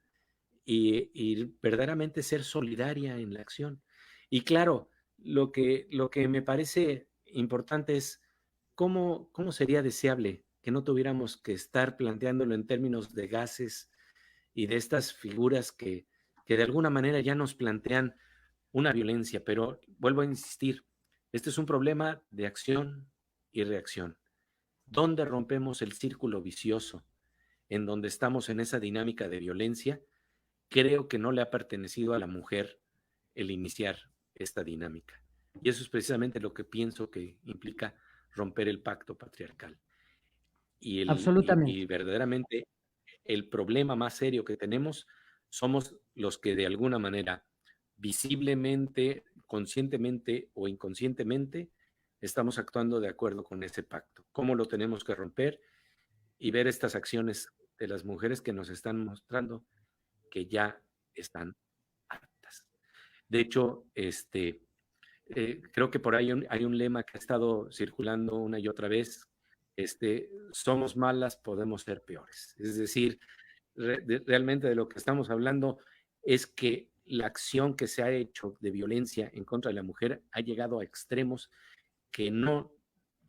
y verdaderamente ser solidaria en la acción. Y claro, lo que me parece importante es cómo sería deseable que no tuviéramos que estar planteándolo en términos de gases y de estas figuras que de alguna manera ya nos plantean una violencia, pero vuelvo a insistir, este es un problema de acción y reacción. ¿Dónde rompemos el círculo vicioso en donde estamos en esa dinámica de violencia? Creo que no le ha pertenecido a la mujer el iniciar esta dinámica. Y eso es precisamente lo que pienso que implica romper el pacto patriarcal. Absolutamente. Y verdaderamente el problema más serio que tenemos somos los que de alguna manera, visiblemente, conscientemente o inconscientemente, estamos actuando de acuerdo con ese pacto. ¿Cómo lo tenemos que romper? Y ver estas acciones de las mujeres que nos están mostrando que ya están hartas. De hecho, creo que por ahí hay un lema que ha estado circulando una y otra vez, somos malas, podemos ser peores. Es decir, realmente de lo que estamos hablando es que la acción que se ha hecho de violencia en contra de la mujer ha llegado a extremos que no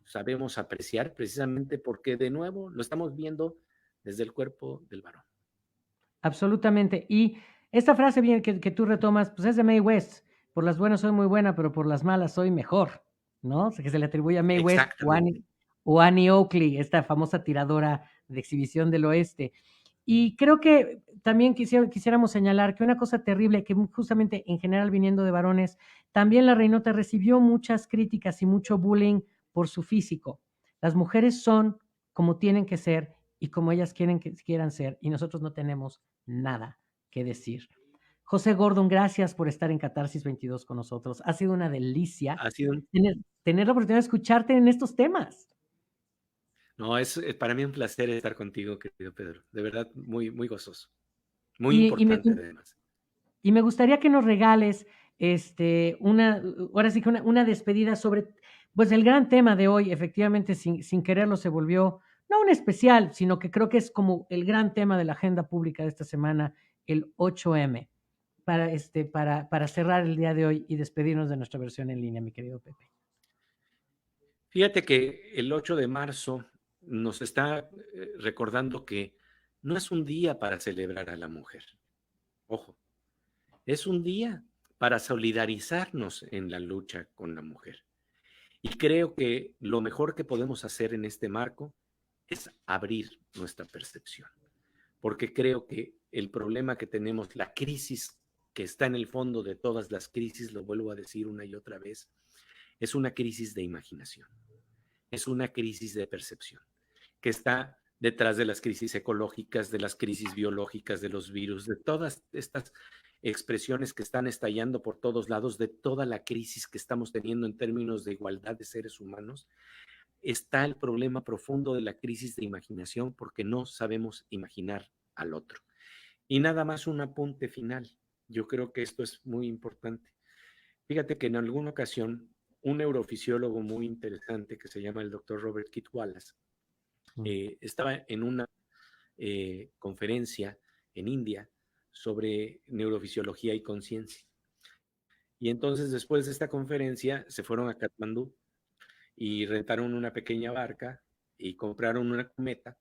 sabemos apreciar, precisamente porque de nuevo lo estamos viendo desde el cuerpo del varón. Absolutamente. Y esta frase bien que tú retomas, pues es de Mae West: por las buenas soy muy buena, pero por las malas soy mejor, ¿no? O sea, que se le atribuye a Mae West o Annie Oakley, esta famosa tiradora de exhibición del oeste. Y creo que también quisiéramos señalar que una cosa terrible, que justamente en general viniendo de varones, también la reinota recibió muchas críticas y mucho bullying por su físico. Las mujeres son como tienen que ser y como ellas quieran ser, y nosotros no tenemos nada que decir. José Gordon, gracias por estar en Catarsis 22 con nosotros. Ha sido una delicia tener la oportunidad de escucharte en estos temas. No, es para mí un placer estar contigo, querido Pedro. De verdad, muy, muy gozoso. Muy Y, importante, además. y me gustaría que nos regales ahora sí que una despedida sobre, pues, el gran tema de hoy. Efectivamente, sin quererlo, se volvió, no un especial, sino que creo que es como el gran tema de la agenda pública de esta semana, el 8M, para cerrar el día de hoy y despedirnos de nuestra versión en línea, mi querido Pepe. Fíjate que el 8 de marzo nos está recordando que no es un día para celebrar a la mujer. Ojo, es un día para solidarizarnos en la lucha con la mujer. Y creo que lo mejor que podemos hacer en este marco es abrir nuestra percepción, porque creo que el problema que tenemos, la crisis que está en el fondo de todas las crisis, lo vuelvo a decir una y otra vez, es una crisis de imaginación, es una crisis de percepción, que está detrás de las crisis ecológicas, de las crisis biológicas, de los virus, de todas estas expresiones que están estallando por todos lados, de toda la crisis que estamos teniendo en términos de igualdad de seres humanos. Está el problema profundo de la crisis de imaginación, porque no sabemos imaginar al otro. Y nada más un apunte final. Yo creo que esto es muy importante. Fíjate que en alguna ocasión un neurofisiólogo muy interesante que se llama el doctor Robert Keith Wallace estaba en una conferencia en India sobre neurofisiología y conciencia. Y entonces, después de esta conferencia, se fueron a Katmandú y rentaron una pequeña barca y compraron una cometa.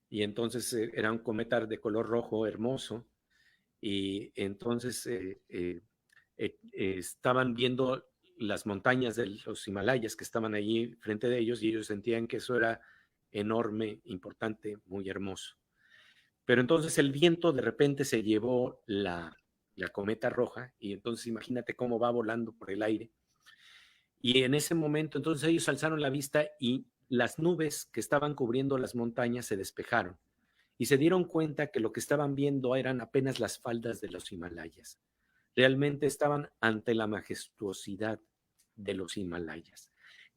Y entonces era un cometa de color rojo hermoso. Y entonces estaban viendo las montañas de los Himalayas que estaban allí frente de ellos, y ellos sentían que eso era enorme, importante, muy hermoso. Pero entonces el viento de repente se llevó la cometa roja, y entonces imagínate cómo va volando por el aire. Y en ese momento entonces ellos alzaron la vista y las nubes que estaban cubriendo las montañas se despejaron y se dieron cuenta que lo que estaban viendo eran apenas las faldas de los Himalayas. Realmente estaban ante la majestuosidad de los Himalayas.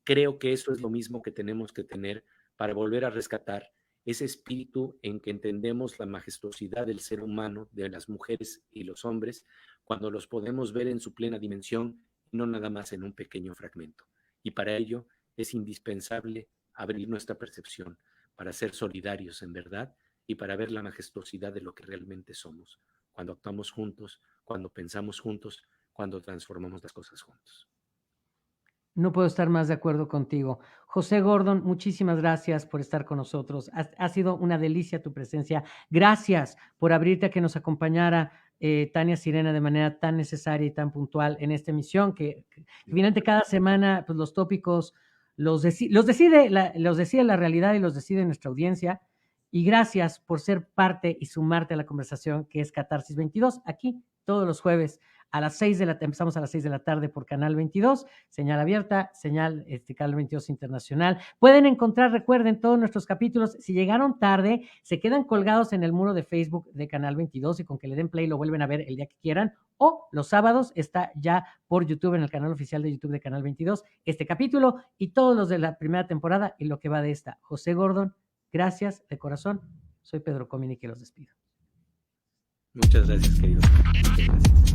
Creo que eso es lo mismo que tenemos que tener para volver a rescatar ese espíritu en que entendemos la majestuosidad del ser humano, de las mujeres y los hombres, cuando los podemos ver en su plena dimensión, no nada más en un pequeño fragmento. Y para ello es indispensable abrir nuestra percepción para ser solidarios en verdad y para ver la majestuosidad de lo que realmente somos, cuando actuamos juntos, cuando pensamos juntos, cuando transformamos las cosas juntos. No puedo estar más de acuerdo contigo. José Gordon, muchísimas gracias por estar con nosotros. Ha sido una delicia tu presencia. Gracias por abrirte a que nos acompañara Tania Sirena de manera tan necesaria y tan puntual en esta emisión, que finalmente cada semana pues, los tópicos los decide la realidad y los decide nuestra audiencia. Y gracias por ser parte y sumarte a la conversación que es Catarsis 22, aquí todos los jueves a las 6 de la tarde, empezamos a las 6 de la tarde por Canal 22, señal abierta, señal Canal 22 Internacional. Pueden encontrar, recuerden, todos nuestros capítulos. Si llegaron tarde, se quedan colgados en el muro de Facebook de Canal 22 y con que le den play lo vuelven a ver el día que quieran. O los sábados está ya por YouTube, en el canal oficial de YouTube de Canal 22, este capítulo y todos los de la primera temporada y lo que va de esta. José Gordon, gracias de corazón. Soy Pedro Comini que los despido. Muchas gracias, querido. Muchas gracias.